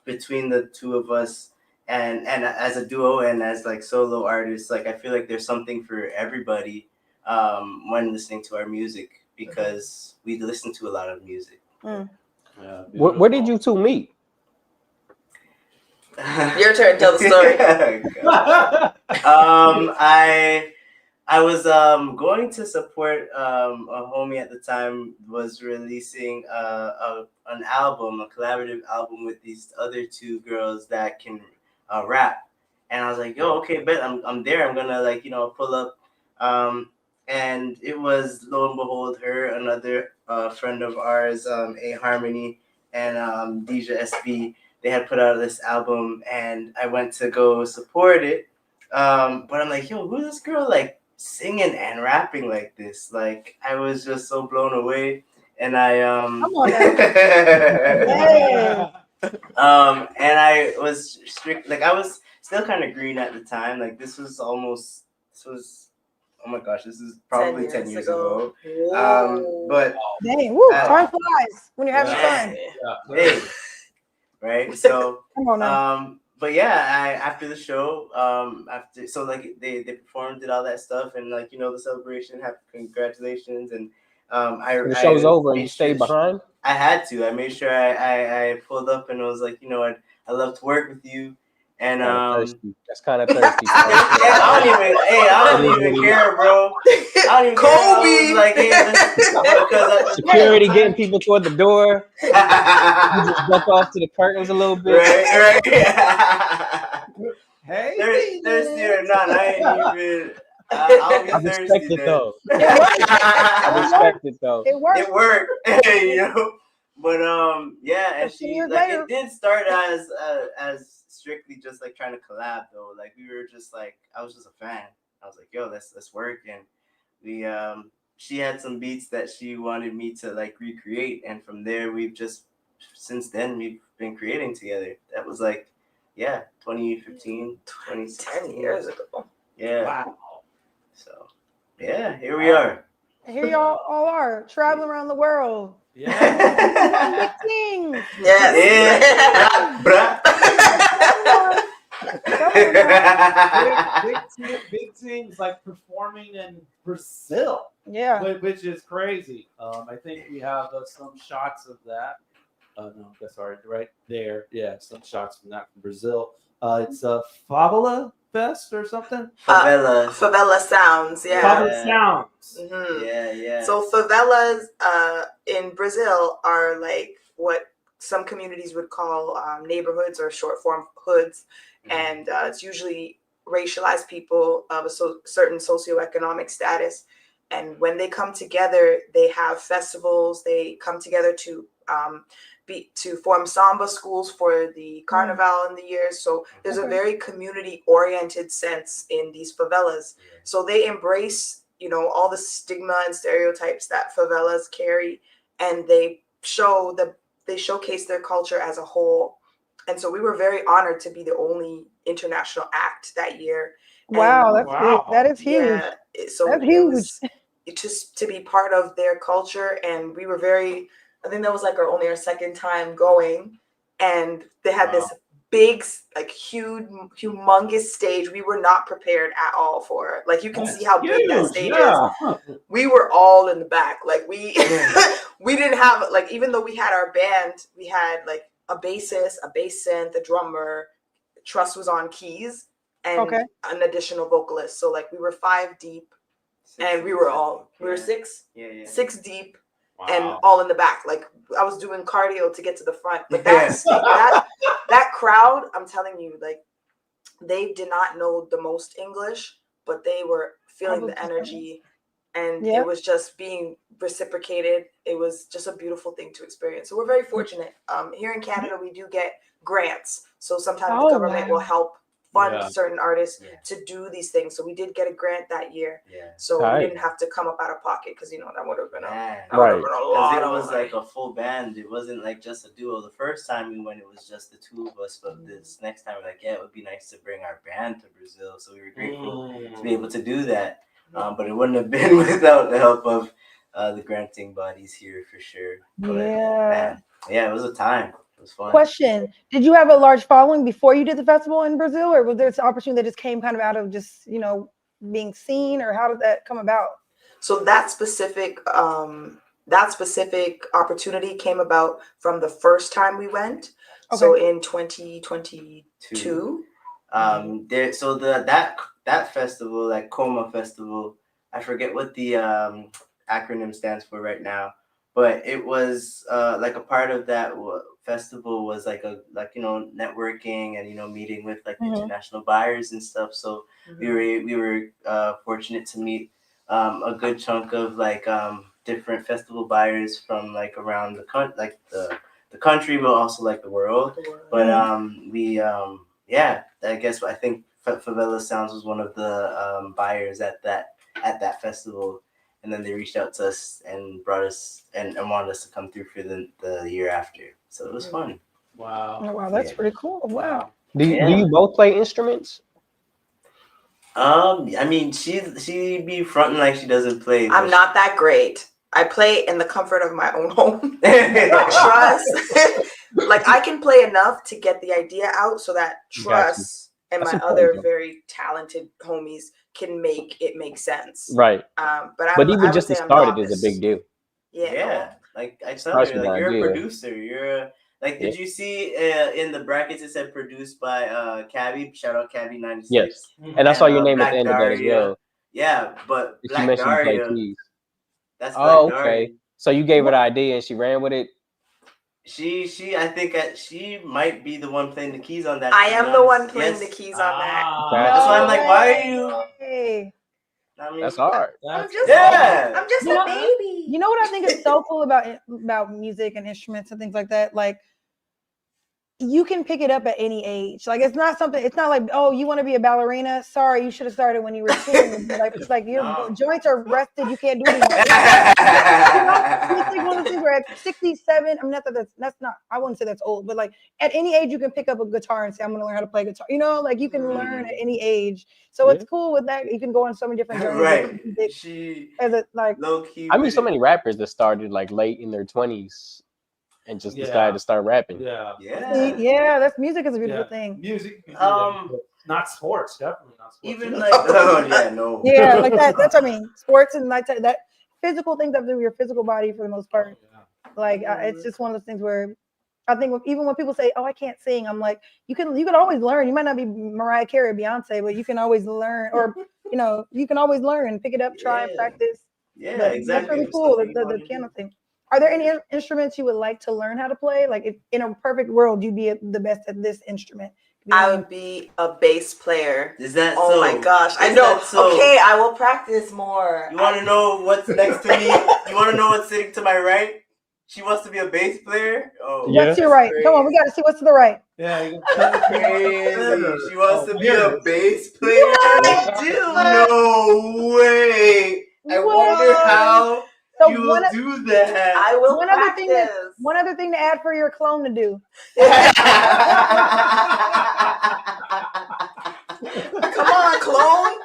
between the two of us and as a duo and as like solo artists, like I feel like there's something for everybody when listening to our music because we listen to a lot of music. Yeah, where did you two meet? Your turn to tell the story. I was going to support a homie at the time was releasing an album, a collaborative album with these other two girls that can rap, and I was like, yo, okay, bet I'm there. I'm gonna pull up, and it was lo and behold her, another friend of ours, A Harmony, and Deja SB. They had put out this album, and I went to go support it. But I'm like, yo, who's this girl like singing and rapping like this? Like I was just so blown away. and I Come on now. and I was strict. Like I was still kind of green at the time. Like this was. Oh my gosh, this is probably 10 years ago. But dang, woo, time flies when you're having fun. Hey, right? So come on now. But yeah, after the show, so like they performed, did all that stuff, and like the celebration, happy congratulations, and the show's over and you stayed behind. I had to. I made sure I pulled up and I was like, I love to work with you. And that's kind of thirsty. I don't even care, bro. I don't even care. I was like, hey, security getting people toward the door. You just duck off to the curtains a little bit. Right. Hey, thirsty or not, I ain't even. I'll be thirsty though. I respect it though. It worked. It worked. But yeah, and she like it did start as strictly just like trying to collab though. Like we were just like I was just a fan. I was like, yo, let's work, and we she had some beats that she wanted me to like recreate, and from there since then we've been creating together. That was like 2015, 2016. 10 years ago. Yeah. Wow. So yeah, here we are. Here y'all all are traveling around the world. Yeah. Big things. Yeah. Big teams like performing in Brazil. Yeah. Which is crazy. I think we have some shots of that. No, that's right there. Yeah, some shots from that from Brazil. It's a Favela Fest or something. Favela Sounds. Yeah. Favela Sounds. Mm-hmm. Yeah. So favelas in Brazil are like what some communities would call neighborhoods or short form hoods, and it's usually racialized people of a certain socioeconomic status. And when they come together, they have festivals. They come together to form samba schools for the carnival in the years. So there's a very community oriented sense in these favelas. So they embrace, all the stigma and stereotypes that favelas carry, and they showcase their culture as a whole. And so we were very honored to be the only international act that year. Wow, that is huge. Yeah, so that's huge. Just to be part of their culture, and we were I think that was like only our second time going, and they had this big, like huge, humongous stage. We were not prepared at all for it. Like you can see how big that stage is. We were all in the back. Like we didn't have even though we had our band, we had like a bassist, a bass synth, a drummer. Truss was on keys, and an additional vocalist. So like we were 5 deep. And we were 6 deep, and all in the back. Like I was doing cardio to get to the front. But that crowd, I'm telling you, like they did not know the most English, but they were feeling the energy, and it was just being reciprocated. It was just a beautiful thing to experience. So we're very fortunate. Here in Canada, we do get grants. So sometimes the government will help fund certain artists to do these things. So we did get a grant that year. So we didn't have to come up out of pocket because that would have been a lot. It was like a full band. It wasn't like just a duo. The first time we went, it was just the two of us. But this next time, we're like, it would be nice to bring our band to Brazil. So we were grateful to be able to do that. But it wouldn't have been without the help of the granting bodies here for sure. But, it was a time. Fun. Question: did you have a large following before you did the festival in Brazil, or was there this opportunity that just came kind of out of just being seen, or how did that come about? So that specific opportunity came about from the first time we went. So in 2022. That festival, like Coma Festival, I forget what the acronym stands for right now, but it was like a part of that festival was networking and meeting with like international buyers and stuff. So we were fortunate to meet a good chunk of different festival buyers from around the country, but also the world. But I think Favela Sounds was one of the buyers at that festival. and then they reached out to us and brought us and wanted us to come through for the year after. So it was fun. Wow. Oh, wow, that's pretty cool. Wow. Do you both play instruments? I mean, she be fronting like she doesn't play. I'm not that great. I play in the comfort of my own home. Trust. Like I can play enough to get the idea out so that Trust and That's my important, other though. very talented homies can make it make sense. Right. But even just to start it is a big deal. Yeah. Like I tell Starts her, with like the you're idea. a producer. You're a Did you see in the brackets it said produced by Cabby? Shout out Cabby 96. Yes. And I saw your name at Black the end of that as Daria. well. Yeah, but She Black mentioned you play Daria. keys. That's Black Oh, Daria. okay. So you gave her the idea and she ran with it. I think she might be the one playing the keys on that. I am the one playing the keys on that. That's why I'm like, why are you? Hey. I mean, That's hard. I'm just You know- a baby. You know what I think is so cool about music and instruments and things like that? Like, you can pick it up at any age. Like, it's not like, oh, you want to be a ballerina? Sorry, you should have started when you were 10. Like, it's like your joints are rusted. You can't do it anymore. It's like one of the things where at 67, I mean, that's not, I wouldn't say that's old, but like at any age, you can pick up a guitar and say, I'm going to learn how to play guitar. You know, like you can learn at any age. So it's cool with that. You can go on so many different journeys. Right. As a, like, low key. I mean, so many rappers that started like late in their 20s and just decided to start rapping. Yeah. Yeah, that's music is a beautiful thing. Music. Not sports. Definitely not sports. Even like, oh yeah, no. Yeah, like that. That's what I mean. Sports and like that physical things have to do with your physical body for the most part. Like it's just one of those things where I think even when people say, "Oh, I can't sing," I'm like, you can always learn. You might not be Mariah Carey or Beyonce, but you can always learn, or you can always learn. Pick it up, try, practice. Yeah, But exactly. That's really cool. The piano thing. Are there any instruments you would like to learn how to play? Like, if in a perfect world, you'd be the best at this instrument. I would be a bass player. Is that oh so? my gosh, I Is know. that so? Okay, I will practice more. You want to know what's next to me? You want to know what's sitting to my right? She wants to be a bass player. Oh, what's to your right? Come on, we got to see what's to the right. Yeah, crazy. She wants to be a bass player. I do. No way. I wonder how you will do that. I will One other thing to add for your clone to do. Come on, clone.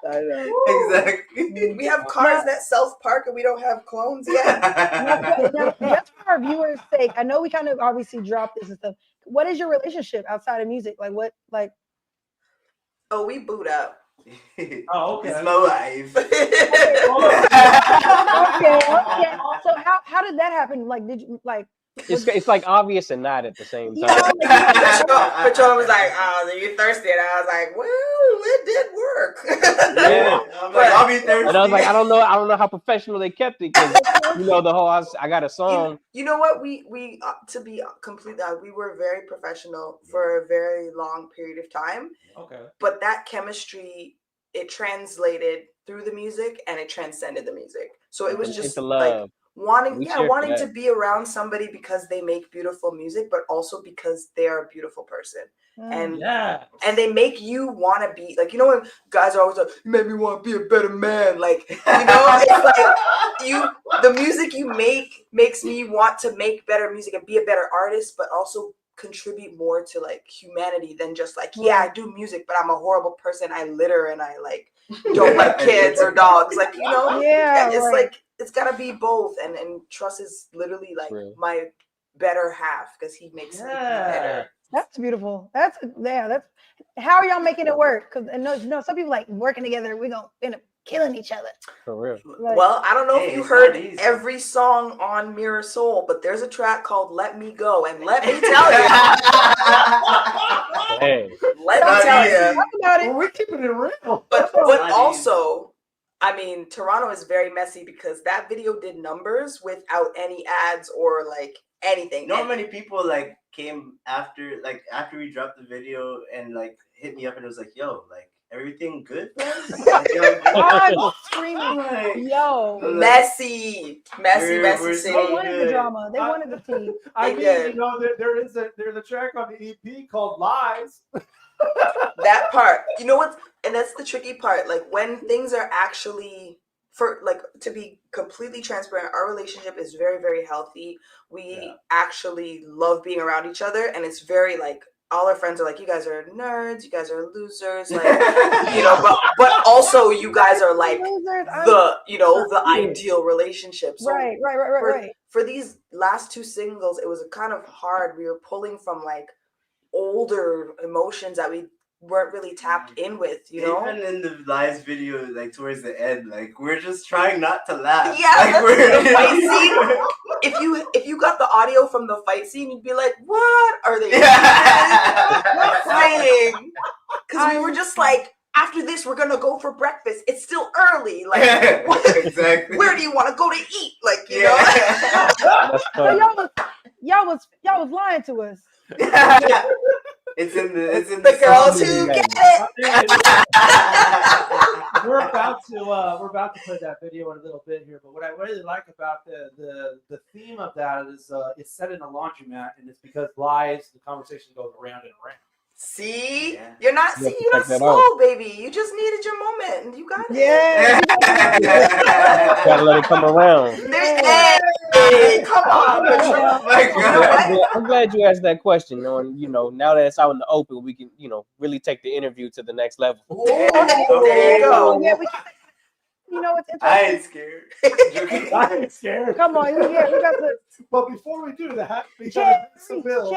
I know. Exactly. We have cars that self-park and we don't have clones yet. Now, just for our viewers' sake, I know we kind of obviously dropped this and stuff. What is your relationship outside of music? Like what? Like, oh, we boot up. Oh, okay. It's my life. okay. So how did that happen? Like, did you like? It's like obvious and not at the same time. Patron was like, "Oh, you thirsty?" And I was like, "Well, it did work." Yeah, I'm like, I'll be thirsty. and I was like, I don't know how professional they kept it, because the whole I got a song. You know what? We to be completely, we were very professional for a very long period of time. Okay. But that chemistry, it translated through the music and it transcended the music. So it was It's just the like love. wanting that. to be around somebody because they make beautiful music, but also because they are a beautiful person. And and they make you want to be like, when guys are always like, you made me want to be a better man, like, it's like the music you make makes me want to make better music and be a better artist, but also contribute more to like humanity than just like, I do music, but I'm a horrible person. I litter and I like don't like kids or dogs, like, it's like it's gotta be both. And Trust is literally like my better half because he makes me better. That's beautiful. That's how are y'all making it work? Because some people like working together. We're gonna end up killing each other. For real. Well, I don't know if you heard every song on Mirror Soul, but there's a track called "Let Me Go," and let me tell you, let me tell you, talk about it. Well, we're keeping it real. But also, I mean, Toronto is very messy because that video did numbers without any ads or like anything. Not many people like came after we dropped the video and like hit me up and it was like, yo, like everything good? I'm screaming, yo, messy we're city. They wanted the drama. They wanted the tea. I mean, there's a track on the EP called "Lies." That part, you know what? And that's the tricky part. Like when things are actually for like to be completely transparent, our relationship is very, very healthy. We actually love being around each other, and it's very like all our friends are like, you guys are nerds, you guys are losers, like but also you guys are like the ideal relationship. So Right. For these last two singles, it was kind of hard. We were pulling from like older emotions that we weren't really tapped in with, Even in the live video, like towards the end, like we're just trying not to laugh. Yeah, like, the fight scene. If you got the audio from the fight scene, you'd be like, "What are they saying?" Because we were just like, "After this, we're gonna go for breakfast. It's still early. Like, exactly. Where do you want to go to eat? Like, you know." So y'all was lying to us. It's in the girls who get it. We're about to play that video in a little bit here, but what I really like about the theme of that is it's set in a laundromat, and it's because lies, the conversation goes around and around. See, you're not slow, baby. You just needed your moment, and you got it. Yeah, gotta let it come around. Hey, come on, I'm glad you asked that question. Knowing, now that it's out in the open, we can, really take the interview to the next level. There you go. Yeah, you know what's interesting? I ain't scared. I ain't scared. Come on, we got to. But before we do that, we gotta pay some bills.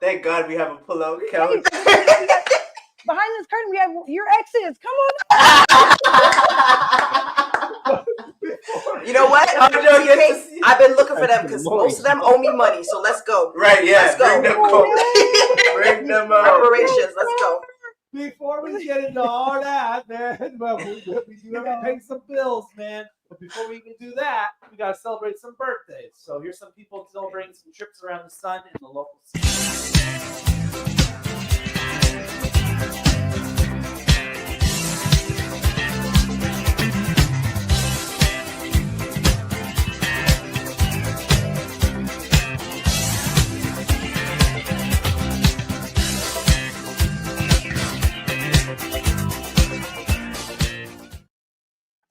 Thank God we have a pull-out couch. Behind this curtain, we have your exes. Come on. You know what? I've been looking for them because most of them owe me money. So let's go. Right? Yeah. Let's go. Bring them up. Reparations. Let's go. Before we get into all that, man, well, we do have to pay some bills, man. But before we can do that, we got to celebrate some birthdays. So here's some people celebrating some trips around the sun in the local city.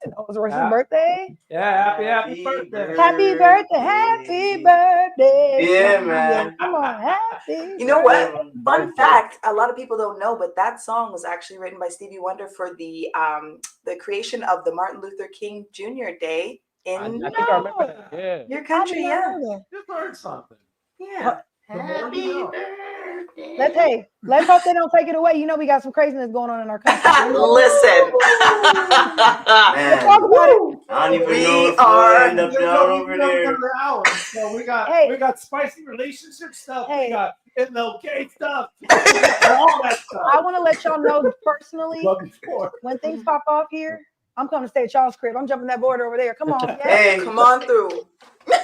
It was Royce's birthday. Yeah, happy birthday. Happy birthday. Yeah, man. Come on, happy. You know what? Fun fact, a lot of people don't know, but that song was actually written by Stevie Wonder for the creation of the Martin Luther King Jr. Day in I think I remember that. Yeah. your country. Yeah. Just learned something. Yeah. Happy birthday. Let's hope they don't take it away. You know we got some craziness going on in our country. Listen. Man, talk about it. I don't even know if we'll end up down over there. So we got spicy relationship stuff. We got MLK stuff. All that stuff. I want to let y'all know personally, when things pop off here, I'm coming to stay at y'all's crib. I'm jumping that border over there. Come on. Yeah. Hey, come on through. We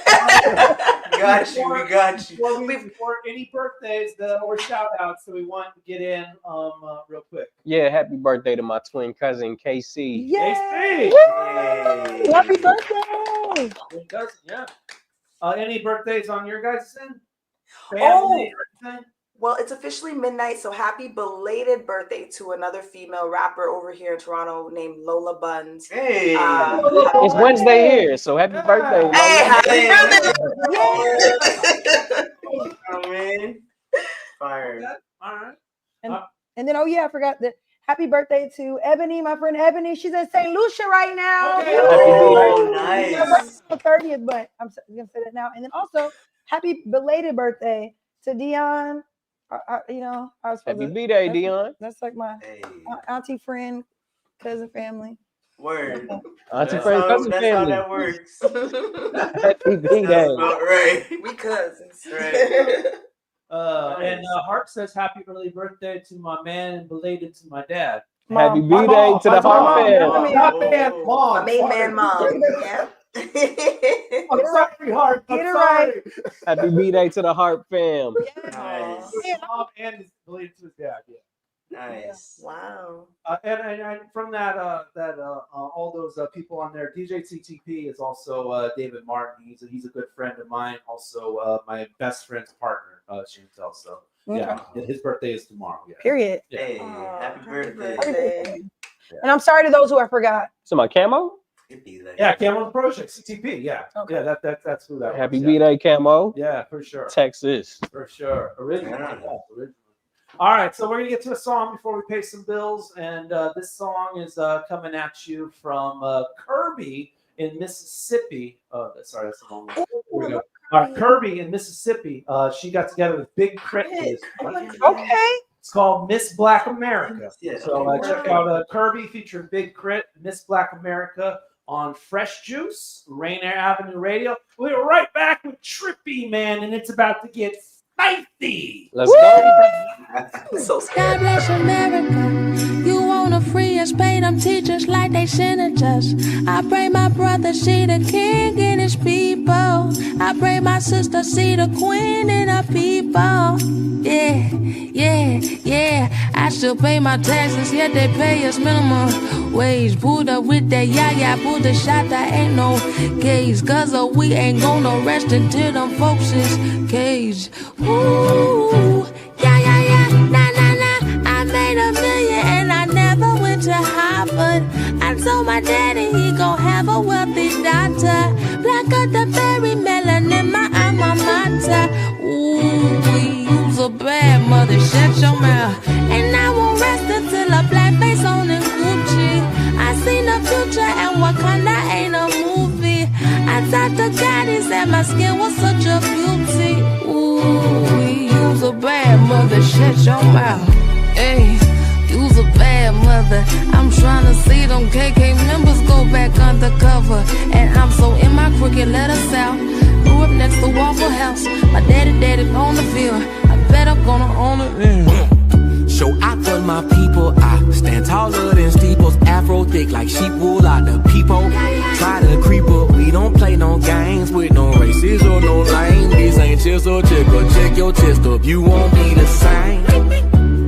got you. Well, before any birthdays or shout outs that we want to get in real quick. Yeah, happy birthday to my twin cousin KC. Yay! Hey. Happy birthday! Twin cousin, yeah. Any birthdays on your guys' end? Oh, well, it's officially midnight, so happy belated birthday to another female rapper over here in Toronto named Lola Buns. Hey, it's Wednesday here, so happy birthday, Lola. Hey, happy birthday! I mean, fire. All right. And then, I forgot that. Happy birthday to Ebony, my friend Ebony. She's in St. Lucia right now. Okay. Oh, nice. 30th, but I'm gonna say that now. And then also, happy belated birthday to Dion. I was happy B-Day, Dion. That's like my auntie, friend, cousin, family. Word. Auntie, friend, cousin, that's family. how that works. Happy B-Day. Right. We cousins. Right. And Hart says happy early birthday to my man and belated to my dad. Happy B-Day to the Hart family. My main man, mom. Yeah. I'm sorry, Hart. I'm sorry. Happy B-Day to the Hart fam. Nice. Mom and his belated to his dad. Yeah. Nice. Wow. And from that all those people on there, DJ TRP.P is also David Martin. He's a good friend of mine. Also, my best friend's partner, Chantel. So yeah, his birthday is tomorrow. Yeah. Period. Hey, happy birthday. And I'm sorry to those who I forgot. So my Camo? Yeah, Camo Project, CTP. Yeah, yeah, that's who that Happy was. B-Day Camo. Yeah, for sure. Texas. For sure. Original. Yeah, original. All right, so we're gonna get to a song before we pay some bills, and this song is coming at you from Kirby in Mississippi. Oh, sorry, that's the wrong one. Here we go. All right, Kirby in Mississippi. She got together with Big Crit for this. Okay. It's called Miss Black America. Yeah. So check out Kirby featuring Big Crit, Miss Black America on Fresh Juice, Rainier Avenue Radio. We're right back with Trippy, man, and it's about to get spicy. Let's go. So God bless America. You wanna free us, pay them teachers like they senators. I pray my brother see the king in his people. I pray my sister see the queen in her people. Yeah, yeah, yeah. I still pay my taxes, yet they pay us minimum wage. Buddha with that yeah, Buddha shot, that ain't no case. Cause we ain't gonna rest until them folks is caged. Ooh, yeah, nah. I made $1 million and I never went to Harvard. I told my daddy he gon' have a wealthy daughter. Black of the berry melon in my alma mater. Ooh, we use a bad mother, shut your mouth. And I won't rest until a black face on in Gucci. I seen the future and Wakanda ain't a movie. I talked to God, he said my skin was such a beauty. Ooh, we use a bad mother, shut your mouth. Hey, use a bad mother. I'm trying to see them KK members go back undercover. And I'm so in my crooked letter south. Grew up next to Waffle House. My daddy on the field. I bet I'm gonna own it. Show out for my people. I stand taller than steeples. Afro thick like sheep wool out the people. Try to creep up. We don't play no games with no races or no lame. This ain't chill or check or check your chest up. You won't be the same.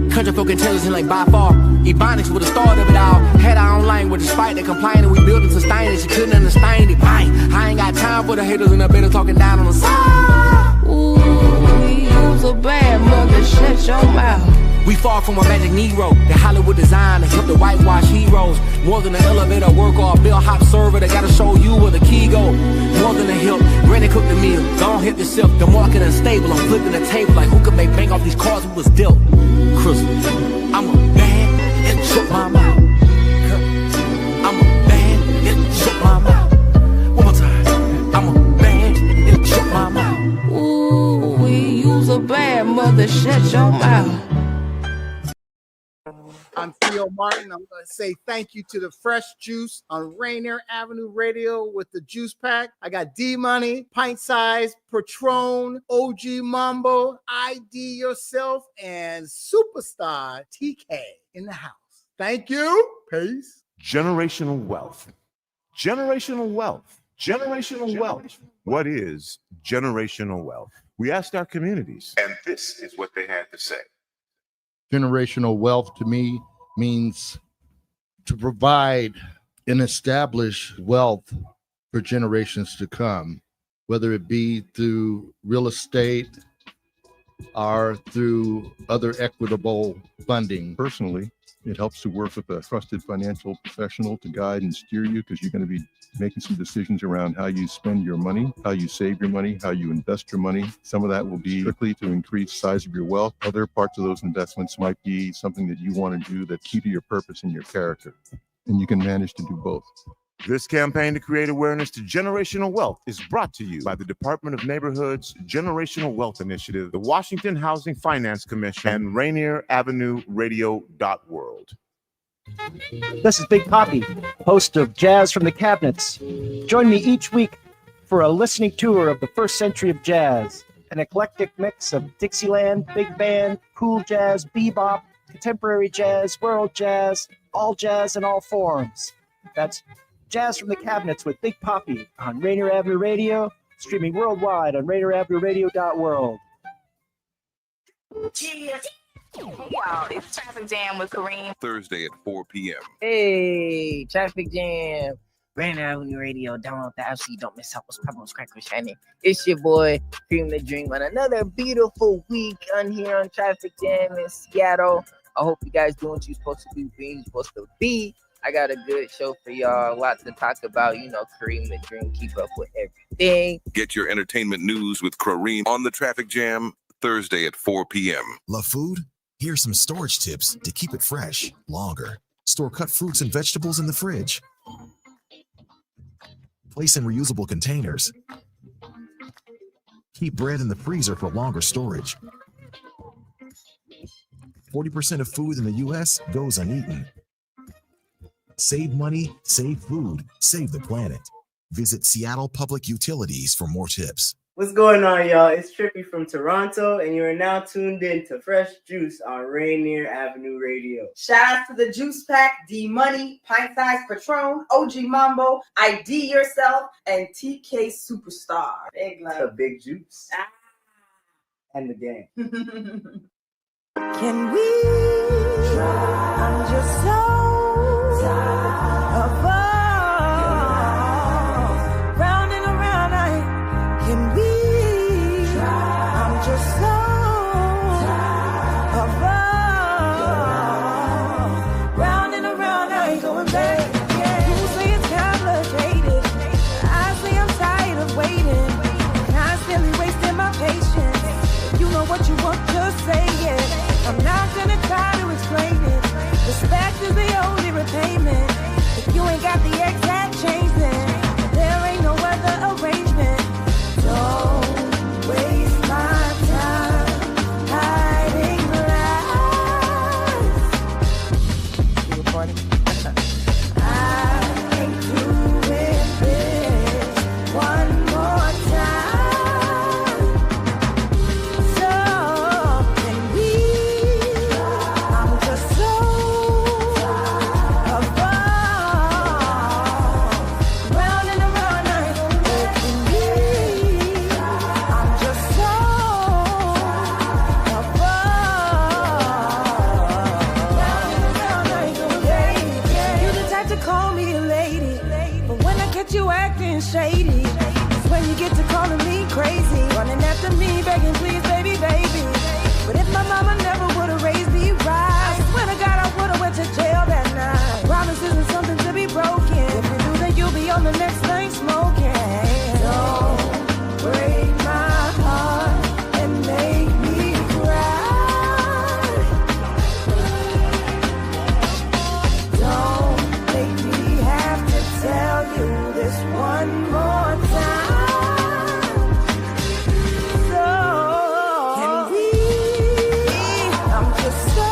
Country folk intelligent like by far. Ebonics with the start of it all. Had our own language despite they complaining. We built it, sustain it. She couldn't understand it. Bang. I ain't got time for the haters and the better talking down on the side. Ooh, we use a bad mother, shut your mouth. We far from a magic Negro. The Hollywood design to help the whitewash heroes. More than an elevator worker or a bellhop server. They gotta show you where the key go. More than a help. Granny cooked the meal. Don't hit yourself. The market unstable. I'm flipping the table like who can make bank off these cards we was dealt. Crystal, I'm a bad and shut my mouth. I'm a bad and shut my mouth. One more time. I'm a bad and shut my mouth. Ooh, we use a bad mother, shut your mouth. I'm Theo Martin. I'm going to say thank you to the Fresh Juice on Rainier Avenue Radio with the Juice Pack. I got D-Money, Pint Size, Patron, OG Mambo, ID Yourself, and Superstar TK in the house. Thank you. Peace. Generational wealth. Generational wealth. Generational wealth. What is generational wealth? We asked our communities, and this is what they had to say. Generational wealth to me means to provide and establish wealth for generations to come, whether it be through real estate or through other equitable funding. Personally, it helps to work with a trusted financial professional to guide and steer you, because you're going to be making some decisions around how you spend your money, how you save your money, how you invest your money. Some of that will be strictly to increase the size of your wealth. Other parts of those investments might be something that you want to do that's key to your purpose and your character. And you can manage to do both. This campaign to create awareness to generational wealth is brought to you by the Department of Neighborhood's Generational Wealth Initiative, the Washington Housing Finance Commission, and Rainier Avenue Radio.world. This is Big Poppy, host of Jazz from the Cabinets. Join me each week for a listening tour of the first century of jazz, an eclectic mix of Dixieland, big band, cool jazz, bebop, contemporary jazz, world jazz, all jazz in all forms. That's Jazz from the Cabinets with Big Poppy on Rainier Avenue Radio, streaming worldwide on RainierAvenueRadio.world. Hey y'all, it's Traffic Jam with Kareem. Thursday at 4 p.m. Hey, Traffic Jam. Rainier Avenue Radio, download the app so you don't miss out what's poppin' with Crackers Shining. It's your boy, Cream the Dream, on another beautiful week on here on Traffic Jam in Seattle. I hope you guys doing what you're supposed to do, being you're supposed to be. I got a good show for y'all. A lot to talk about. You know, Kareem the Dream, keep up with everything. Get your entertainment news with Kareem on the Traffic Jam Thursday at 4 p.m. Love food? Here's some storage tips to keep it fresh longer. Store cut fruits and vegetables in the fridge. Place in reusable containers. Keep bread in the freezer for longer storage. 40% of food in the U.S. goes uneaten. Save money, save food, save the planet. Visit Seattle Public Utilities for more tips. What's going on, y'all? It's Trippy from Toronto, and you are now tuned in to Fresh Juice on Rainier Avenue Radio. Shout out to the Juice Pack, D Money, Pint Size Patron, OG Mambo, ID Yourself, and TK Superstar. Big love. The Big Juice. And the gang. Can we try? I'm just so tired of round and around. Can we try? I'm just so tired of round and around. I ain't going back. You say it's complicated. I say I'm tired of waiting. Constantly wasting my patience. You know what you want to say it. I'm not gonna try to explain it. Respect is the only repayment. If you ain't got the exact change, then there ain't no other arrangement. Don't waste my time hiding lies. You recording? I ain't doing this one more time. So can we? I'm just so round and around. Can we? I'm just so you the type to call me a lady, but when I catch you acting shady, it's when you get to calling me crazy, running after me, begging please, baby, baby. But if my mama never would've raised me right, I swear to God I would've went to jail that night. Promise isn't something to be broken. If you do, then you'll be on the next thing smoking. Don't break my heart and make me cry. Don't make me have to tell you this one more time. So can we? I'm just so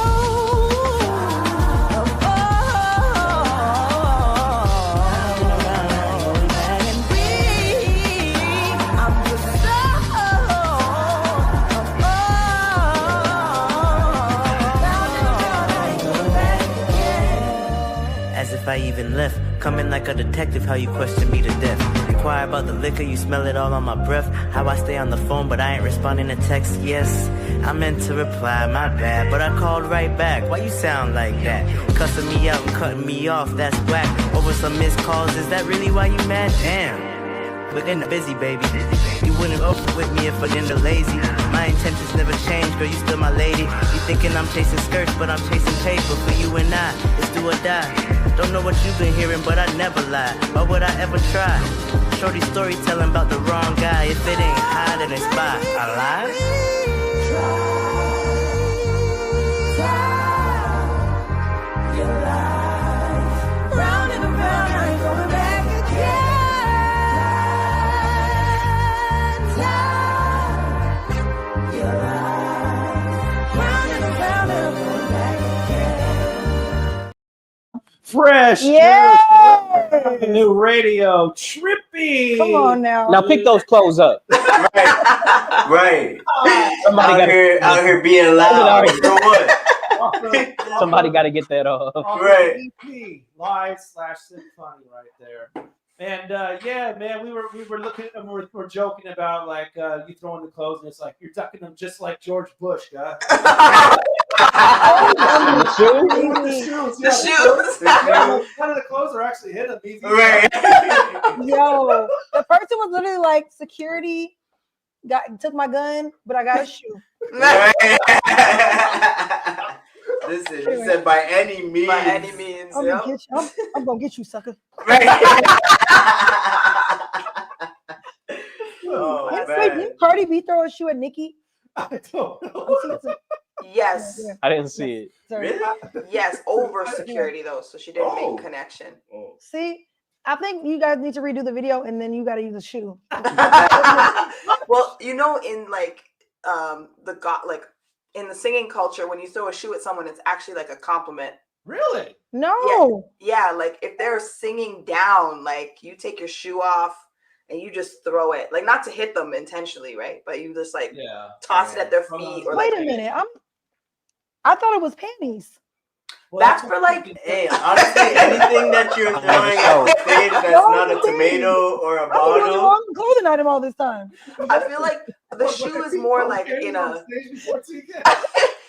as if I even left. Coming like a detective, how you question me to death. Inquire about the liquor, you smell it all on my breath. How I stay on the phone, but I ain't responding to text. Yes, I meant to reply, my bad, but I called right back. Why you sound like that? Cussing me out and cutting me off, that's whack. Over some missed calls, is that really why you mad? Damn. But in the busy, baby. You wouldn't open with me if I didn't lazy. My intentions never change, girl, you still my lady. You thinking I'm chasing skirts, but I'm chasing paper. For you and I, it's do or die. Don't know what you've been hearing, but I never lie. Why would I ever try? Shorty storytelling about the wrong guy. If it ain't high, then it's by. I lie? Round and around, I ain't going back again. Your life. Round and around, I'm going back again. Fresh. Yeah. New radio. Trippy. Come on now. Now pick those clothes up. Right. Somebody out here being loud. For what? Somebody got to get that off. Right. EP live/Simpfunny right there. And yeah, man, we were looking and we're joking about like you throwing the clothes and it's like you're ducking them just like George Bush, guy. The shoes? The shoes. None of the clothes are actually hitting me. Right. Yo, the person was literally like, security took my gun, but I got a shoe. Listen, he said by any means. By any means. I'm gonna get you. I'm gonna get you, sucker. Oh, Didn't Cardi B throw a shoe at Nicki? I don't know. Yes. I didn't see it. Really? Yes, over security though, so she didn't make connection. See, I think you guys need to redo the video, and then you got to use a shoe. Well, you know, in like in the singing culture, when you throw a shoe at someone, it's actually like a compliment. Really? No. Yeah, like if they're singing down, like you take your shoe off and you just throw it, like not to hit them intentionally, right? But you just like toss it at their feet. Or Wait like, a minute. I thought it was panties. Well, that's for like. Hey, honestly, anything that you're throwing at the stage that's not a tomato or a I've been doing the bottle. wrong clothing item all this time. I feel like the shoe is more like in a.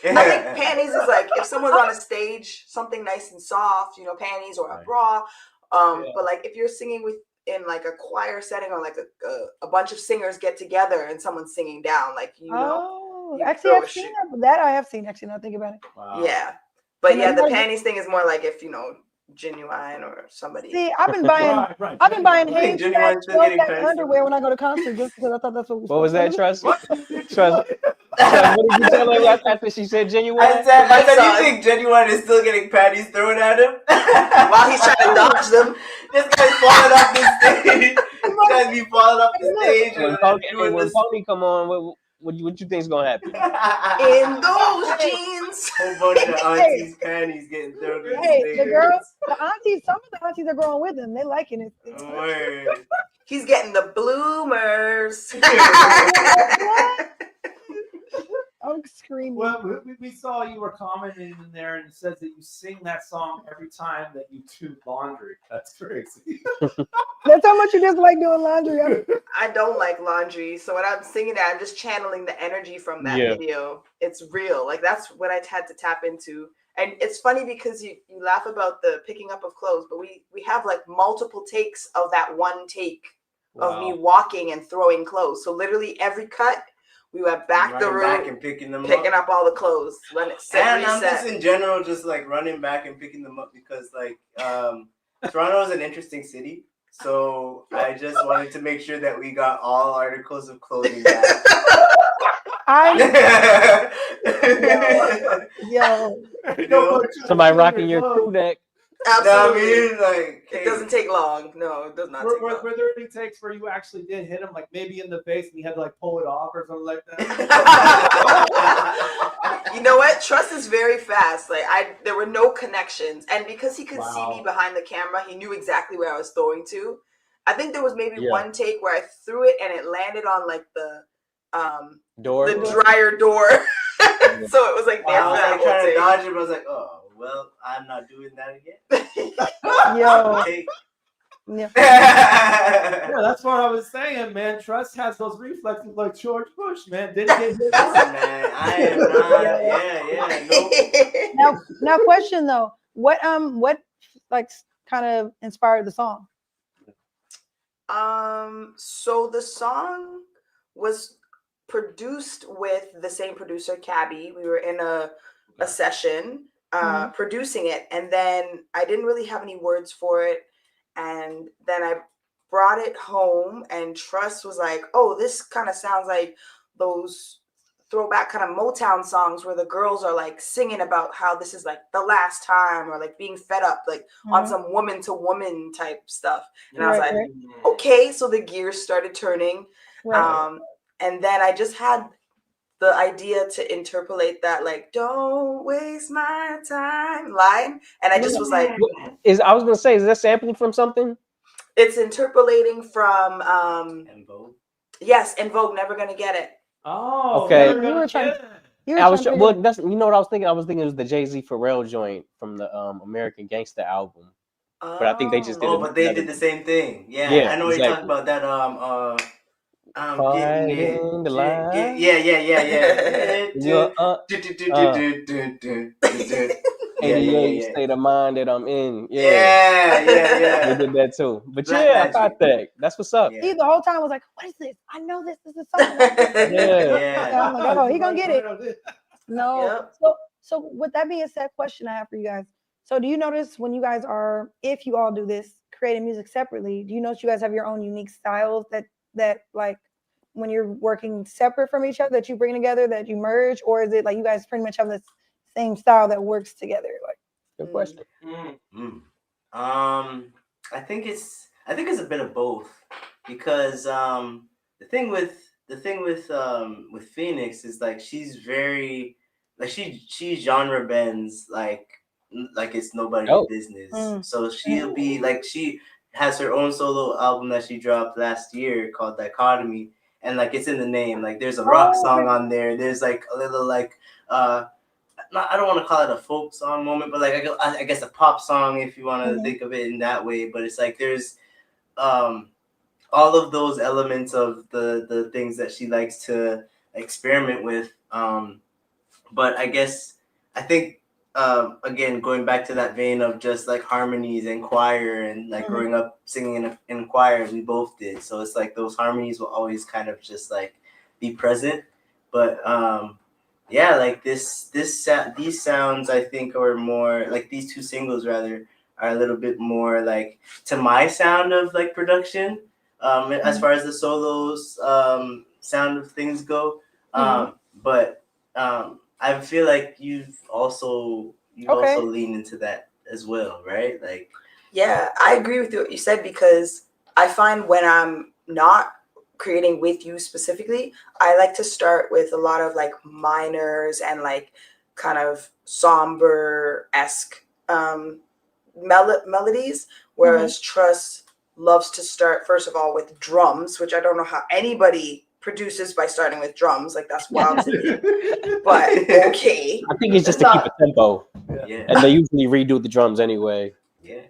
I think panties is like if someone's on a stage, something nice and soft, you know, panties or a bra. But like if you're singing in like a choir setting or like a bunch of singers get together and someone's singing down, like Actually, I've seen that. I have seen. Actually, now I think about it. Wow. Yeah, but And yeah, the everybody- panties thing is more like if you know Genuine or somebody. See, I've been buying. I've been buying Hanes underwear when I go to concerts just because I thought that's what. What was that, Trust? Trust. What did you tell her after she said Genuine? I said, you think Genuine is still getting panties thrown at him? While he's trying to dodge them. This guy's falling off the stage. This guy's be falling off the stage. When Pony come on, what you think is gonna happen? In those jeans. Whole bunch of aunties' panties getting thrown at the Hey, stage. the girls, the aunties, some of the aunties are growing with him. They liking it. Word. He's getting the bloomers. I'm screaming. Well, we saw you were commenting in there, and it says that you sing that song every time that you do laundry. That's crazy. That's how much you just like doing laundry. I don't like laundry, so when I'm singing that, I'm just channeling the energy from that video. It's real. Like that's what I had to tap into. And it's funny because you laugh about the picking up of clothes, but we have like multiple takes of that one take of me walking and throwing clothes. So literally every cut, we went back the room, back and picking up all the clothes. When it's and I'm just in general just like running back and picking them up because like Toronto is an interesting city. So I just wanted to make sure that we got all articles of clothing back. Somebody rocking your crew neck. Absolutely. I mean, like, it doesn't take long. No, it does not take long. Were there any takes where you actually did hit him, like maybe in the face, and you had to like pull it off or something like that? You know what? Trust is very fast. Like there were no connections, and because he could see me behind the camera, he knew exactly where I was throwing to. I think there was maybe one take where I threw it and it landed on like the door, the dryer door. So it was like there for that I was trying to take. dodge it, but I was like, oh. Well, I'm not doing that again. Yeah, that's what I was saying, man. Trust has those reflexes like George Bush, man. Didn't get hit. Man, I am not. Nope. Now, question though, what like kind of inspired the song? So the song was produced with the same producer, Cabby. We were in a session. Producing it, and then I didn't really have any words for it, and then I brought it home, and Trust was like, oh, this kind of sounds like those throwback kind of Motown songs where the girls are like singing about how this is like the last time, or like being fed up, like on some woman to woman type stuff. And I was like, okay, so the gears started turning. And then I just had the idea to interpolate that, like, don't waste my time line. And I just was like, I was going to say, is that sampling from something? It's interpolating from, En Vogue. Yes, En Vogue, Never Gonna Get It. Oh, okay. You were trying. That's, you know what I was thinking? I was thinking it was the Jay-Z Pharrell joint from the American Gangster album. But I think they just did but they did the same thing. Yeah, I know what you're talking about. That Fighting the line. Yeah. 88 state of mind that I'm in. Yeah. They did that too. But I got that. That's what's up. He the whole time was like, what is this? I know this. This is something. I'm like, oh, he gonna get it. No. Yep. So So with that being said, question I have for you guys. So do you notice when you guys are, if you all do this, creating music separately, do you notice you guys have your own unique styles that like when you're working separate from each other that you bring together, that you merge, or is it like you guys pretty much have the same style that works together? Like, good question. I think it's a bit of both, because the thing with Phoenix is like she's very like she genre bends like it's nobody's business. So she'll be like, she has her own solo album that she dropped last year called Dichotomy, and like it's in the name. Like there's a rock song on there. There's like a little like I don't want to call it a folk song moment, but like I guess a pop song if you want to think of it in that way. But it's like there's all of those elements of the things that she likes to experiment with. But I think again, going back to that vein of just like harmonies and choir and like growing up singing in choir, we both did. So it's like those harmonies will always kind of just like be present. But yeah, like these sounds I think are more like, these two singles rather are a little bit more like to my sound of like production, as far as the solos sound of things go. But I feel like you've also leaned into that as well, right? Like, yeah, I agree with what you said, because I find when I'm not creating with you specifically, I like to start with a lot of like minors and like kind of somber-esque melodies, whereas Trust loves to start first of all with drums, which I don't know how anybody produces by starting with drums. Like that's wild to me. But okay, I think it's just to keep a tempo. And they usually redo the drums anyway. Yeah.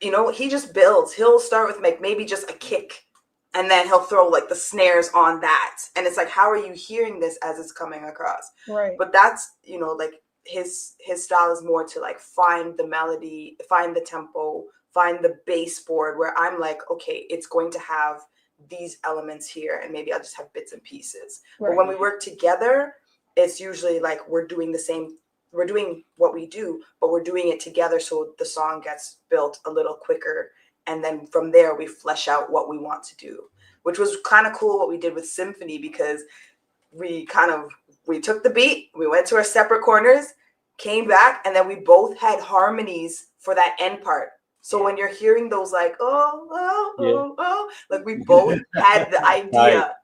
You know, he just builds. He'll start with like maybe just a kick, and then he'll throw like the snares on that. And it's like, how are you hearing this as it's coming across? Right. But that's, you know, like his style is more to like find the melody, find the tempo, find the bass board, where I'm like, okay, it's going to have these elements here, and maybe I'll just have bits and pieces. Right. But when we work together, it's usually like we're doing what we do, but we're doing it together, so the song gets built a little quicker, and then from there we flesh out what we want to do, which was kind of cool what we did with Simpfunny, because we took the beat, we went to our separate corners, came back, and then we both had harmonies for that end part. So when you're hearing those like oh, like we both had the idea.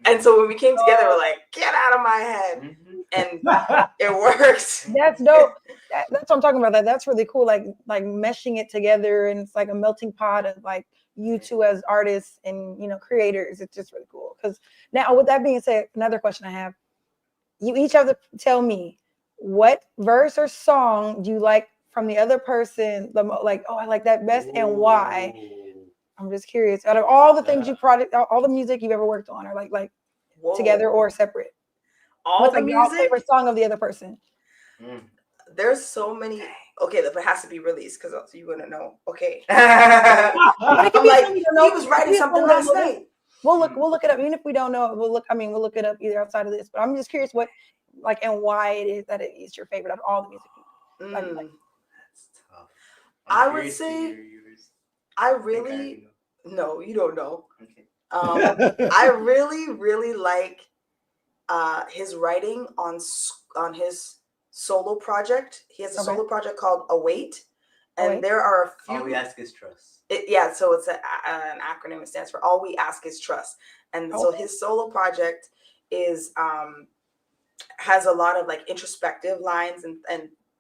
And so when we came together, we're like, get out of my head. And it works. That's dope. That's what I'm talking about. That's really cool. Like meshing it together, and it's like a melting pot of like you two as artists and, you know, creators. It's just really cool. Because now, with that being said, another question I have: you each have to tell me what verse or song do you like from the other person. Like, oh, I like that best, and why. I'm just curious. Out of all the things you product, all the music you've ever worked on, or like together or separate. What's like music? your favorite song of the other person? There's so many. Okay, that has to be released because you wouldn't know. Okay. I'm like, he was writing something last night. We'll look it up. Even if we don't know it, we'll look it up either outside of this. But I'm just curious what, like, and why it is that it is your favorite of all the music. Like, that's tough. I would say I really no, you don't know. Okay. I really like his writing on his solo project. He has a solo project called Await, and there are a few. All we ask is trust. So it's an acronym. It stands for All We Ask Is Trust. And so his solo project is has a lot of like introspective lines and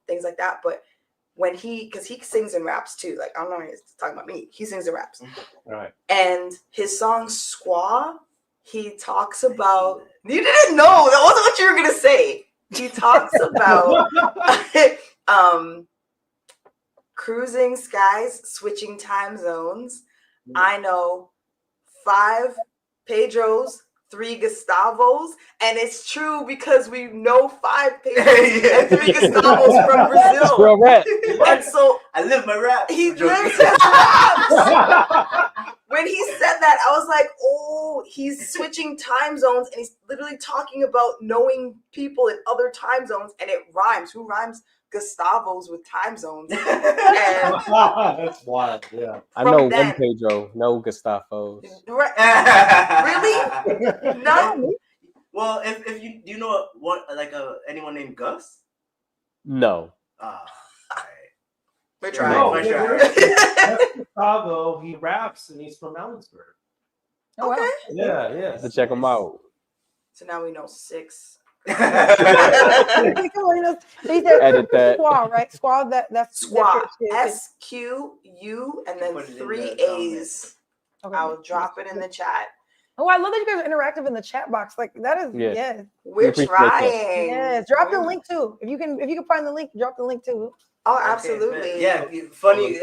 things like that. But when because he sings and raps too. Like, I don't know if he's talking about me. He sings and raps. Right. And his song Squaw, he talks about, you didn't know, that wasn't what you were gonna say. He talks about cruising skies, switching time zones. I know 5 Pedros, 3 Gustavos, and it's true because we know 5 Pedros and 3 Gustavos from Brazil. That's real rap. And so I live my rap. He lives his raps. when he said that, I was like, oh, he's switching time zones, and he's literally talking about knowing people in other time zones, and it rhymes. Who rhymes Gustavo's with time zones? And That's wild. Yeah. I know then- one Pedro, no Gustavo's. really? No. Well, if you do you know what like anyone named Gus? No. We're trying. No, We're trying. that's Gustavo. He raps and he's from Ellensburg. Okay. Yeah, yeah. So check him out. So now we know 6. Edit that. Squaw, right? Squaw. That's Squaw. that's SQU and then Put it in 3 the A's. Okay. I'll drop it in the chat. Oh, I love that you guys are interactive in the chat box. Like that is yes. We're appreciate trying. Yes. Drop the link too. If you can find the link, drop the link too. Oh, absolutely. Okay, yeah, funny.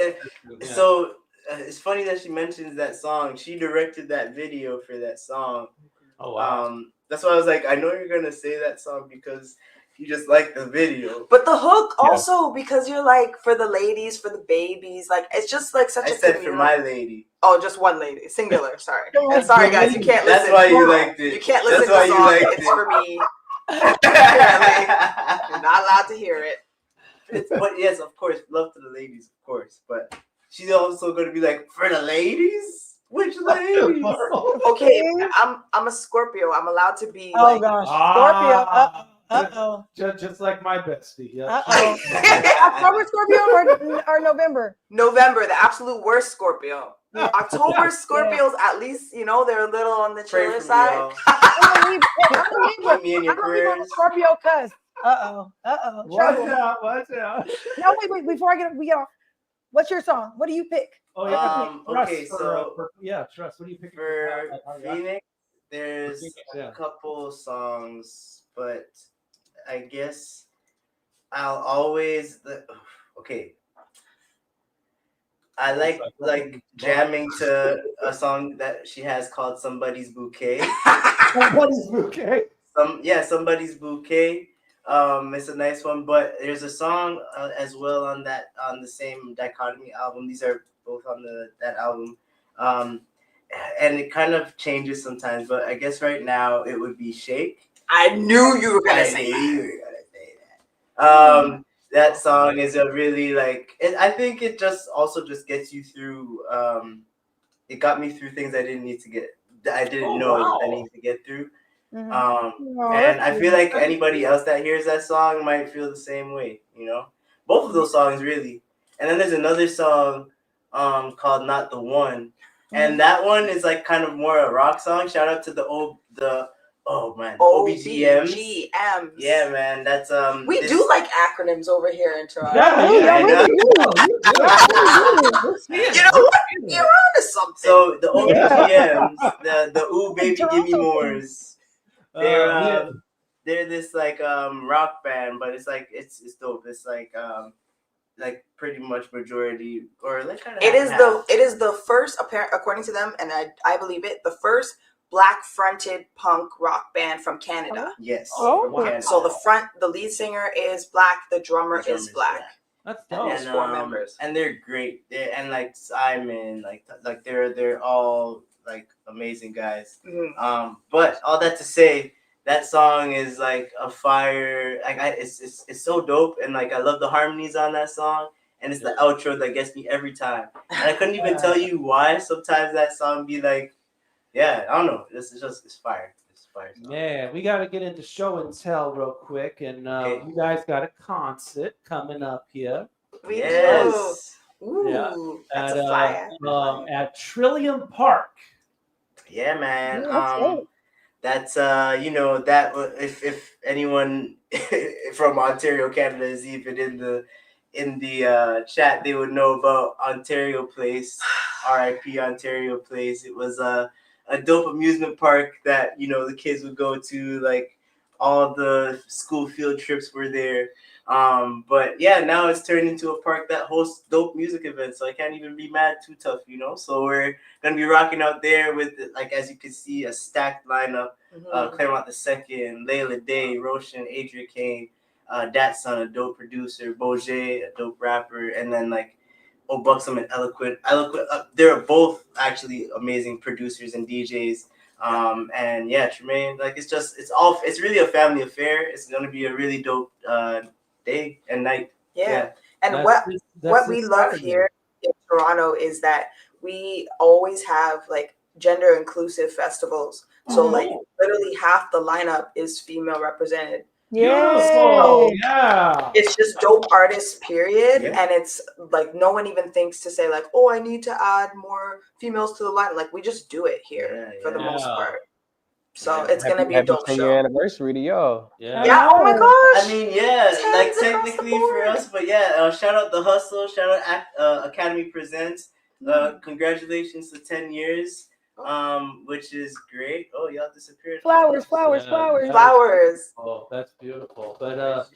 So it's funny that she mentions that song. She directed that video for that song. Oh wow. That's why I was like, I know you're gonna say that song because you just like the video. But the hook also because you're like for the ladies, for the babies, like it's just like such a said for my lady. Oh, just one lady, singular. Sorry, and sorry guys, you can't listen. That's why you liked it. You can't listen That's why to the you song. liked It's it. for me. Apparently, you're not allowed to hear it. But yes, of course, love to the ladies, of course. But she's also gonna be like, for the ladies. Which ladies? Okay, I'm a Scorpio. I'm allowed to be. Oh like, gosh, Scorpio. Uh-oh. Just like my bestie. Yeah. October Scorpio or November? November, the absolute worst Scorpio. October Scorpios, at least they're a little on the chiller side. I'm me in your gonna leave Scorpio cuss. Uh-oh. Watch out. Watch out. No, wait. Before we get off, what's your song? What do you pick? Oh yeah. Okay, Trust so Trust. What do you pick for Phoenix? There's a couple songs, but I guess I'll always okay. I like jamming to a song that she has called "Somebody's Bouquet." Somebody's Bouquet. Somebody's Bouquet. It's a nice one, but there's a song as well on the same Dichotomy album. These are both on that album, and it kind of changes sometimes. But I guess right now it would be "Shake." I knew you were gonna say that. That song is a really I think it just gets you through. It got me through things I didn't know I needed to get through. And I feel like anybody else that hears that song might feel the same way, both of those songs really. And then there's another song called "Not the One," and that one is like kind of more a rock song. Shout out to the OBGMs. Yeah, man, that's we do like acronyms over here in Toronto. You know what? You're on to something. So the OBGMs, the Ooh Baby Give Me Mores. They're this rock band, but it's it's dope. It's like pretty much majority or kind of. It is the first according to them, and I believe it, the first black fronted punk rock band from Canada. Yes. Wow. So the lead singer is black, the drummer is black. That's dope. And 4 members. And they're great. Simon, they're all amazing guys. Mm-hmm. But all that to say, that song is like a fire. It's so dope, and I love the harmonies on that song. And it's the outro that gets me every time. And I couldn't even tell you why. Sometimes that song be I don't know. It's fire. It's fire. Yeah, we got to get into show and tell real quick, and you guys got a concert coming up here. We do. Ooh, yeah, that's a flyer. at Trillium Park. Yeah, man. Ooh, that's that if anyone from Ontario, Canada is even in the chat, they would know about Ontario Place, RIP Ontario Place. It was a dope amusement park that the kids would go to. All the school field trips were there. But yeah, now it's turned into a park that hosts dope music events, so I can't even be mad too tough, So we're gonna be rocking out there with as you can see, a stacked lineup. Claremont II, Layla Day, Roshan, Adria Kane, Datsun, a dope producer, Boje, a dope rapper, and then Buxom and Eloquent. They're both actually amazing producers and DJs. And yeah, Tremaine, like it's really a family affair. It's gonna be a really dope day and night. Yeah. And That's what we this love Saturday. here in Toronto is that we always have like gender inclusive festivals. So like literally half the lineup is female represented. Beautiful. Yeah. It's just dope artists, period. Yeah. And it's like no one even thinks to say like, oh, I need to add more females to the lineup. Like we just do it here for the most part. So it's gonna be a dope Happy show. 10-year anniversary to y'all. Yeah. Oh my gosh. I mean, yeah, like Tens across technically the for us, but yeah, shout out The Hustle, shout out Academy Presents. Congratulations to 10 years, which is great. Oh, y'all disappeared. Flowers. Oh, that's beautiful. But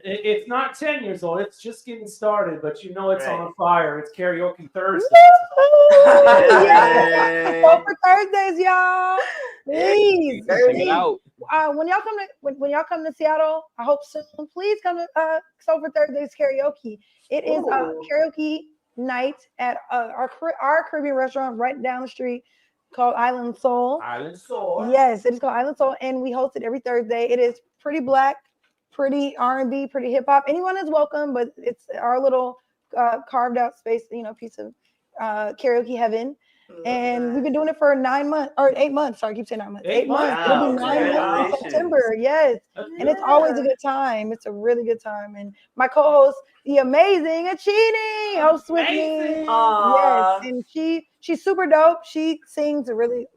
it's not 10 years old. It's just getting started, but you know it's on fire. It's Karaoke Thursday. Go for Thursdays, y'all. Please. Check it out. When y'all come to Seattle, I hope soon. Please come to Soul for Thursdays karaoke. It is a karaoke night at our Caribbean restaurant right down the street called Island Soul. Island Soul. Yes, it is called Island Soul, and we host it every Thursday. It is pretty black, pretty R&B, pretty hip hop. Anyone is welcome, but it's our little carved out space, piece of karaoke heaven. And we've been doing it for 9 months or 8 months. Sorry, I keep saying 9 months. 8 months. It'll be 9 months in September. Yes. And it's always a good time. It's a really good time. And my co-host, the amazing Achini, hosts with me. Yes. And she's super dope. She sings a really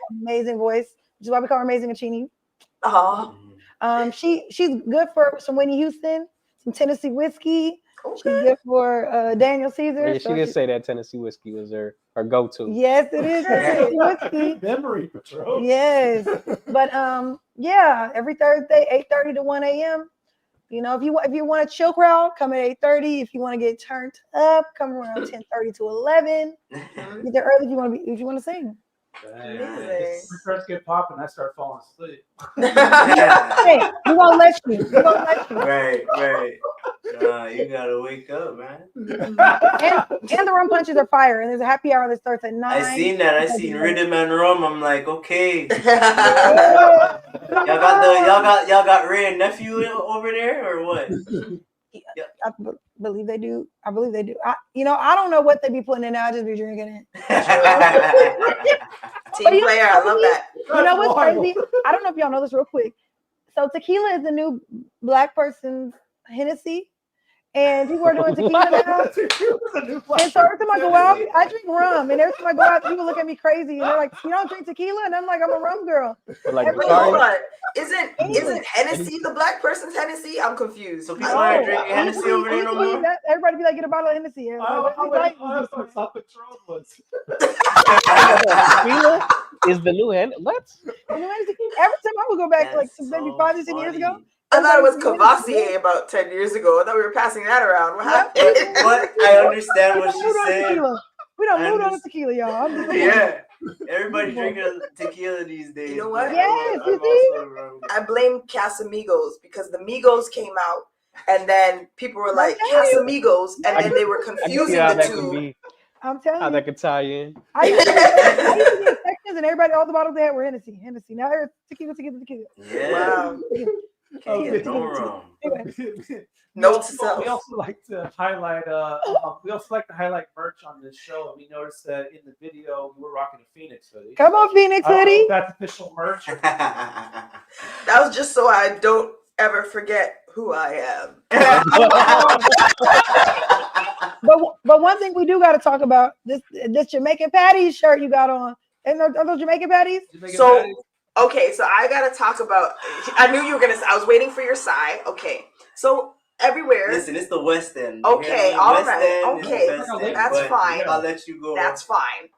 amazing voice, which is why we call her Amazing Achini. She's good for some Whitney Houston, some Tennessee whiskey. She's good for Daniel Caesar. Yeah, she did say that Tennessee whiskey was her go-to. Yes, it is Tennessee whiskey. Memory patrol. Yes, but yeah, every Thursday, 8:30 to 1 a.m. If you want a chill crowd, come at 8:30. If you want to get turned up, come around 10:30 to 11. Get there early if you want to sing. Amazing. We first get popping, I start falling asleep. Hey, we won't let you. Right. You gotta wake up, man. And the rum punches are fire, and there's a happy hour that starts at 9. I seen that. I seen Rhythm and Rum. I'm like, okay. y'all got Ray and Nephew over there or what? I believe they do. I don't know what they be putting in. I just be drinking it. Team player, I love that. You know what's crazy? I don't know if y'all know this real quick. So tequila is the new black person's Hennessy. And people are doing tequila now. And so every time I go out, I drink rum. And every time I go out, people look at me crazy. And they're like, you don't drink tequila? And I'm like, I'm a rum girl. Like, hold on. Isn't Hennessy the black person's Hennessy? I'm confused. So people aren't drinking Hennessy over there no more? Everybody be like, get a bottle of Hennessy. Tequila is the new hand. What? Every time I would go back, like maybe 5 to 10 years ago. I thought it was Cavassier about 10 years ago. I thought we were passing that around. What happened? What? I understand what she's saying. We don't mood on the tequila, y'all. Yeah. Everybody drinking tequila these days. You know what? Yes, I blame Casamigos because the Migos came out and then people were like Casamigos and then they were confusing the two. I'm telling you. How that could tie in. I used to get sections and everybody, all the bottles they had were Hennessy. Now it's tequila. Yeah. Wow. Can't get no wrong. We also like to highlight merch on this show, and we noticed that in the video we were rocking a Phoenix hoodie. Come on, Phoenix hoodie. That's official merch. That was just so I don't ever forget who I am. But one thing we do got to talk about this Jamaican Patties shirt you got on. And are those Jamaican Patties? Okay, so I gotta talk about. I knew you were gonna. I was waiting for your sigh. Okay, so everywhere. Listen, it's the West End. Okay, all right. Okay, that's fine. I'll let you go. That's fine.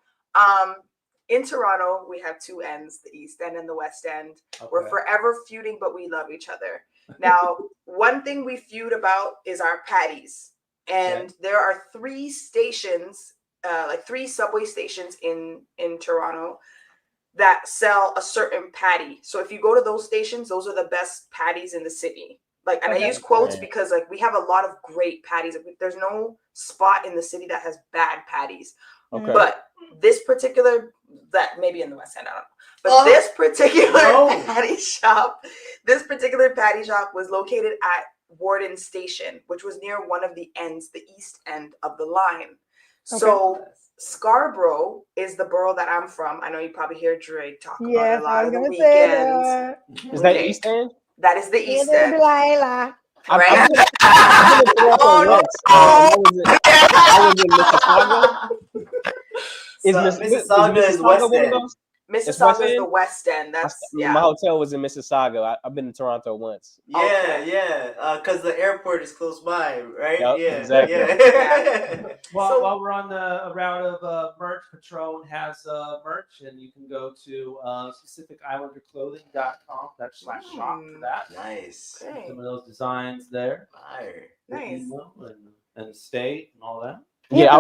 In Toronto, we have two ends: the East End and the West End. Okay. We're forever feuding, but we love each other. Now, one thing we feud about is our patties, and there are 3 stations, like 3 subway stations in Toronto that sell a certain patty. So if you go to those stations, those are the best patties in the city. Like, and I use quotes because like we have a lot of great patties. There's no spot in the city that has bad patties. Okay. But this particular, that maybe in the West End, I don't know. But this particular patty shop was located at Warden Station, which was near one of the ends, the east end of the line. So Scarborough is the borough that I'm from. I know you probably hear Dre talk about it a lot on the weekends. Is that East End? That is the East End. Right? I was in Mississauga. Mississauga is West End. Mississauga is the West End. That's My hotel was in Mississauga. I've been to Toronto once. Because the airport is close by, right? Yep, yeah, exactly. Yeah. While we're on the route of merch, Patron has merch, and you can go to specificislanderclothing.com/shop for that. Nice. Some of those designs there. Fire. Nice. And state and all that. Yeah, I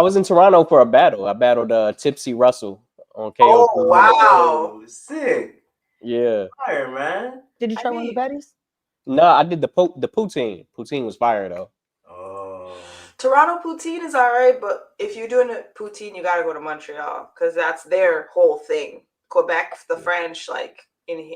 was in Toronto for a battle. I battled Tipsy Russell on KO. Oh wow, sick. Yeah. Fire, man. Did you try one of the patties? No, I did the poutine. Poutine was fire though. Toronto poutine is all right, but if you're doing a poutine, you gotta go to Montreal because that's their whole thing. Quebec, the French, like in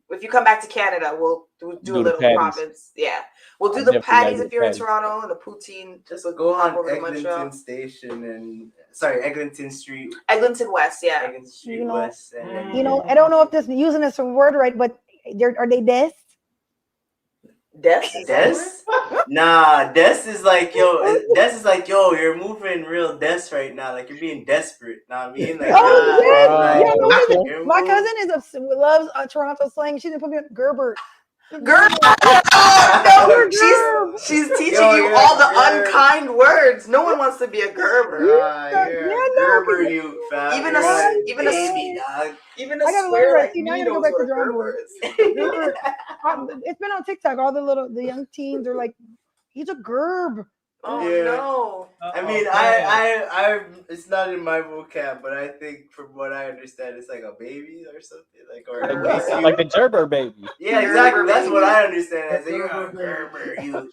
if you come back to Canada, we'll do a little province. Yeah, we'll do the patties if you're in Toronto, and the poutine just go on over to Eglinton Montreal. Station and Eglinton Street. Eglinton West, yeah. Eglinton Street West. And I don't know if this using this word right, but are they des? Des? Nah, Des is like, yo, you're moving real des right now. Like, you're being desperate. Know what I mean? Like, my cousin loves Toronto slang. She didn't put me on Gerber. Gerber! She's teaching you all the unkind words. No one wants to be a Gerber. Gerber, you fat. Even a I swear like now I me gotta go knows back to what drawing Gerber board. is. It's been on TikTok. All the young teens are like, he's a gerb. Oh no! I mean, I it's not in my vocab, but I think from what I understand, it's like a baby or something, like the Gerber baby. Yeah, exactly. That's what I understand as you're a Gerber. You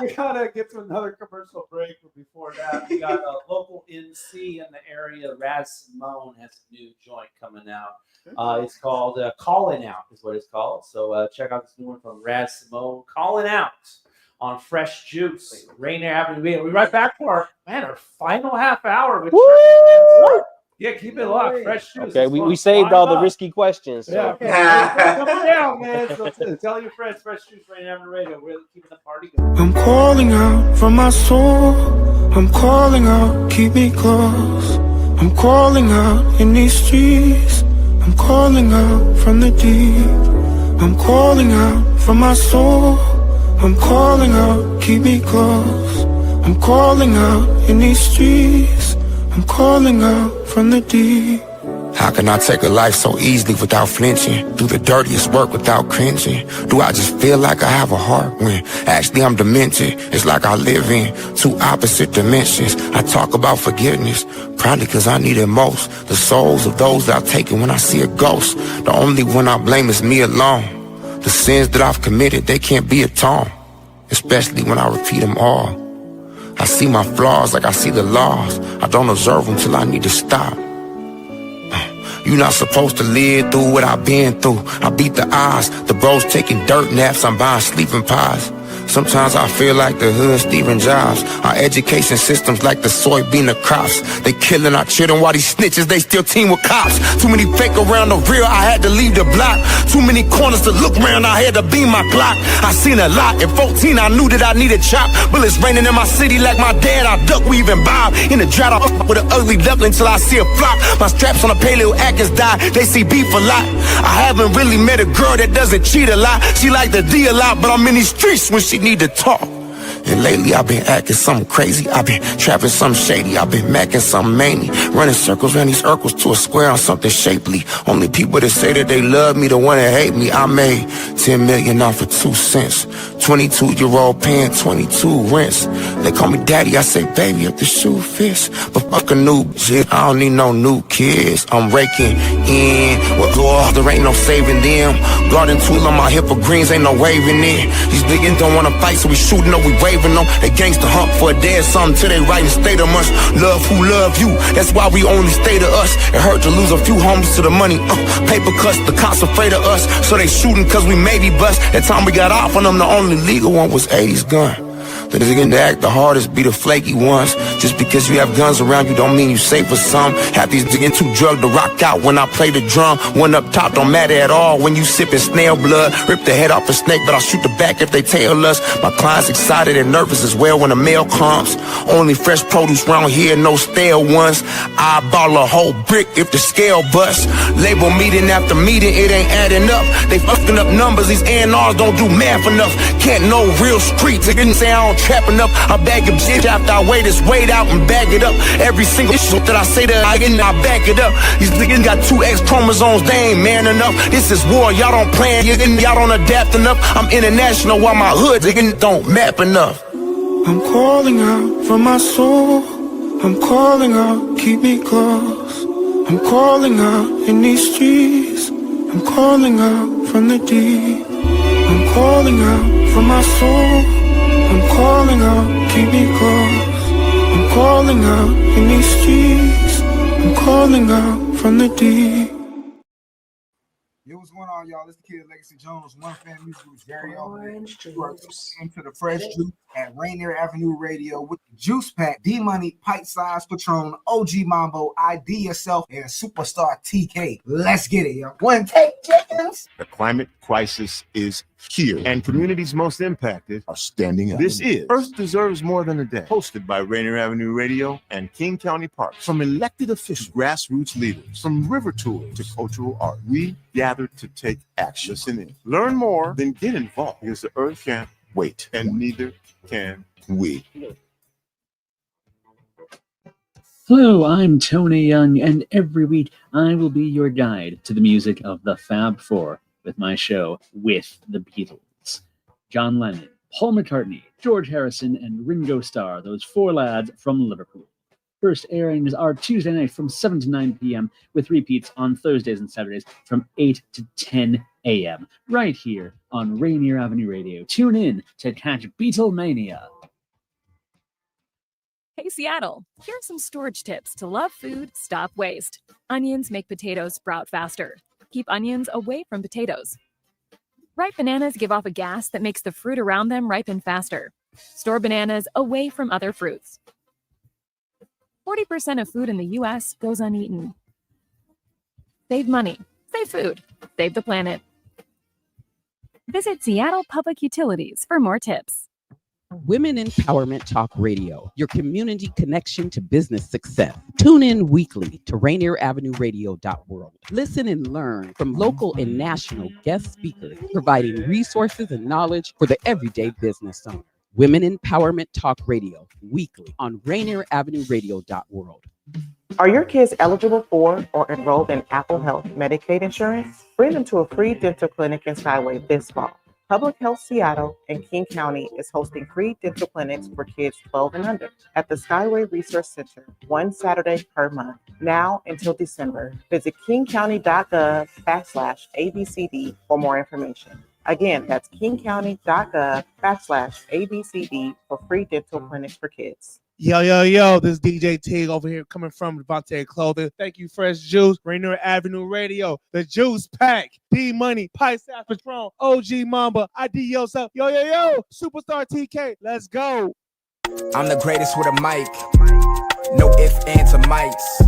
We gotta get to another commercial break, but before that, we got a local MC in the area. Raz Simone has a new joint coming out. It's called Callin' Out, is what it's called. So check out this new one from Raz Simone, Callin' Out, on Fresh Juice, Rainier Avenue. We'll be right back for our final half hour. With yeah, keep it locked. Fresh Juice. Okay, we saved all the risky questions. So. Yeah, coming down, man. So tell your friends, Fresh Juice, Rainier Avenue Radio. We're keeping the party going. I'm calling out from my soul. I'm calling out, keep me close. I'm calling out in these streets. I'm calling out from the deep. I'm calling out from my soul. I'm calling out, keep me close. I'm calling out in these streets. I'm calling out from the deep. How can I take a life so easily without flinching? Do the dirtiest work without cringing? Do I just feel like I have a heart when actually I'm demented? It's like I live in two opposite dimensions. I talk about forgiveness, probably cause I need it most. The souls of those that I've taken when I see a ghost. The only one I blame is me alone. The sins that I've committed, they can't be atoned, especially when I repeat them all. I see my flaws like I see the laws. I don't observe them till I need to stop. You're not supposed to live through what I've been through. I beat the odds. The bros taking dirt naps, I'm buying sleeping pies. Sometimes I feel like the hood Stephen Jobs. Our education system's like the soybean of crops. They killing our children while these snitches, they still team with cops. Too many fake around the real, I had to leave the block. Too many corners to look around, I had to beam my Glock. I seen a lot, at 14 I knew that I needed chop. Bullets raining in my city like my dad, I duck, weave and bob. In the drought, I with an ugly duckling till I see a flop. My straps on a paleo Atkins die, they see beef a lot. I haven't really met a girl that doesn't cheat a lot. She like the D a lot, but I'm in these streets when she need to talk. And lately I've been acting something crazy. I've been trapping something shady. I've been macking something many. Running circles around these circles to a square on something shapely. Only people that say that they love me, the one that hate me. I made 10 million off of 2 cents. 22-year-old paying 22 rents. They call me daddy, I say baby if the shoe fits. But fuck a new shit, I don't need no new kids. I'm raking end. Well, Lord, there ain't no saving them. Garden tool on my hip of greens, ain't no waving in. These niggas don't wanna fight, so we shooting up, we waving them. They gangsta hump for a day or something till they write and state of much. Love who love you, that's why we only stay to us. It hurt to lose a few homies to the money. Paper cuts, the cops afraid of us, so they shooting cause we maybe bust. That time we got off on them, the only legal one was 80's gun. The niggas to act the hardest be the flaky ones. Just because you have guns around you don't mean you safe for some. Half these digging too drugged to rock out when I play the drum. One up top don't matter at all when you sipping snail blood. Rip the head off a snake, but I'll shoot the back if they tail us. My clients excited and nervous as well when the mail comes. Only fresh produce round here, no stale ones. I ball a whole brick if the scale busts. Label meeting after meeting, it ain't adding up. They fucking up numbers, these A&Rs don't do math enough. Can't know real streets, they didn't say I don't trapping up. I bag a bitch after I weigh this weight out and bag it up. Every single shit that I say that I back it up. These niggas got 2 X chromosomes, they ain't man enough. This is war, y'all don't plan, y'all don't adapt enough. I'm international while my hood don't map enough. I'm calling out from my soul. I'm calling out, keep me close. I'm calling out in these streets. I'm calling out from the deep. I'm calling out from my soul. I'm calling out, keep me close. I'm calling out in these streets. I'm calling out from the deep. Yo, what's going on, y'all? This is the kid Legacy Jones, One Fan Music Group's very own. You are listening to the Fresh Juice at Rainier Avenue Radio with the Juice Pack, D-Money, Pint Size Patron, OG Mambo, ID Yourself, and Superstar TK. Let's get it, yo. One take, chickens. The climate crisis is here, and communities most impacted are standing up. This is Earth Deserves More Than a Day, hosted by Rainier Avenue Radio and King County Parks. From elected officials, grassroots leaders, from river tours to cultural art, we gathered to take action. Listen in. Learn more, then get involved, because the Earth can't wait, and neither can we. Hello, I'm Tony Young, and every week I will be your guide to the music of the Fab Four with my show With the Beatles. John Lennon, Paul McCartney, George Harrison, and Ringo Starr, those 4 lads from Liverpool. First airings are Tuesday night from 7 to 9 p.m. with repeats on Thursdays and Saturdays from 8 to 10 a.m. right here on Rainier Avenue Radio. Tune in to catch Beatlemania. Hey Seattle, here are some storage tips to love food, stop waste. Onions make potatoes sprout faster. Keep onions away from potatoes. Ripe bananas give off a gas that makes the fruit around them ripen faster. Store bananas away from other fruits. 40% of food in the U.S. goes uneaten. Save money, save food, save the planet. Visit Seattle Public Utilities for more tips. Women Empowerment Talk Radio, your community connection to business success. Tune in weekly to RainierAvenueRadio.world. Listen and learn from local and national guest speakers, providing resources and knowledge for the everyday business owner. Women Empowerment Talk Radio, weekly on RainierAvenueRadio.world. Are your kids eligible for or enrolled in Apple Health Medicaid insurance? Bring them to a free dental clinic in Skyway this fall. Public Health Seattle and King County is hosting free dental clinics for kids 12 and under at the Skyway Resource Center, one Saturday per month, now until December. Visit kingcounty.gov/ABCD for more information. Again, that's kingcounty.gov/ABCD for free dental clinics for kids. Yo, this is DJ Tig over here coming from Devontae Clothing. Thank you, Fresh Juice, Rainier Avenue Radio, the Juice Pack, D-Money, Pint Size Patron, OG Mamba, ID Yourself, yo, Superstar TK, let's go. I'm the greatest with a mic, no ifs, ands, or mites.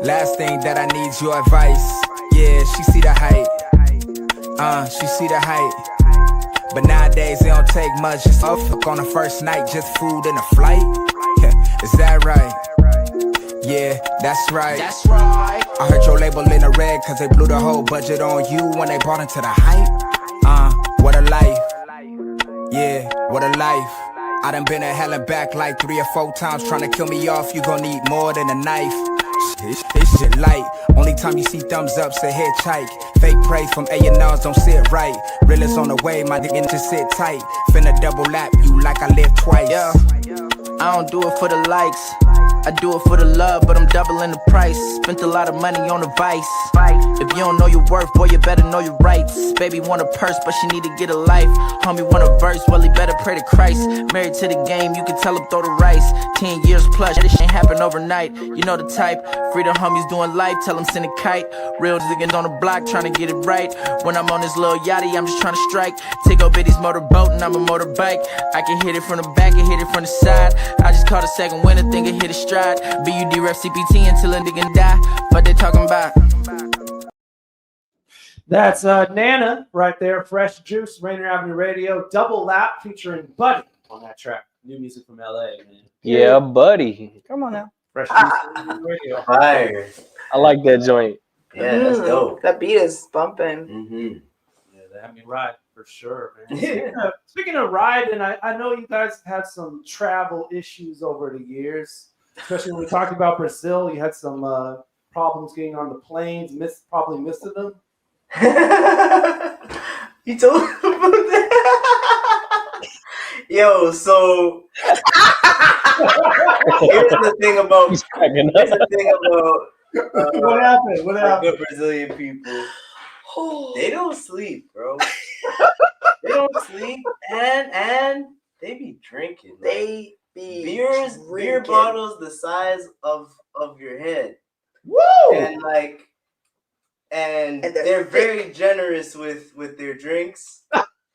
Last thing that I need is your advice. Yeah, she see the height, she see the height. But nowadays it don't take much, just fuck on the first night, just food and a flight. Is that right? Yeah, that's right. That's right. I heard your label in the red, cause they blew the whole budget on you when they brought into the hype. What a life. Yeah, what a life. I done been to hell and back like 3 or 4 times trying to kill me off. You gon' need more than a knife. This shit light. Only time you see thumbs up, say hitchhike. Fake praise from A&Rs don't sit right. Realest on the way, my dick just sit tight. Finna double lap you like I live twice. Yeah, I don't do it for the likes. I do it for the love, but I'm doubling the price. Spent a lot of money on a vice. If you don't know your worth, boy, you better know your rights. Baby want a purse, but she need to get a life. Homie want a verse, well, he better pray to Christ. Married to the game, you can tell him throw the rice. 10 years plus, this shit happen overnight. You know the type, free the homies doing life, tell him send a kite. Real niggas on the block, trying to get it right. When I'm on this little yachty, I'm just trying to strike. Take over Biddy's motorboat and I'm a motorbike. I can hit it from the back and hit it from the side. I just caught a second winner, think it hit a stride. BUD rep CPT until a nigga die. What they talking about? That's Nana right there, Fresh Juice, Rainier Avenue Radio, Double Lap featuring Buddy on that track. New music from LA, man. Yeah, buddy. Come on now. Fresh Juice, Rainier Radio. Fire. I like that joint. Yeah, that's dope. That beat is bumping. Mm-hmm. Yeah, they had me ride for sure, man. Speaking of riding, I know you guys had some travel issues over the years, especially when we talked about Brazil. You had some problems getting on the planes, probably missing them. You told him about that? Yo, so here's the thing about what happened? What happened? Good Brazilian people. They don't sleep, bro. They don't sleep, and they be drinking. They be beer bottles the size of your head. Woo! And they're very generous with their drinks.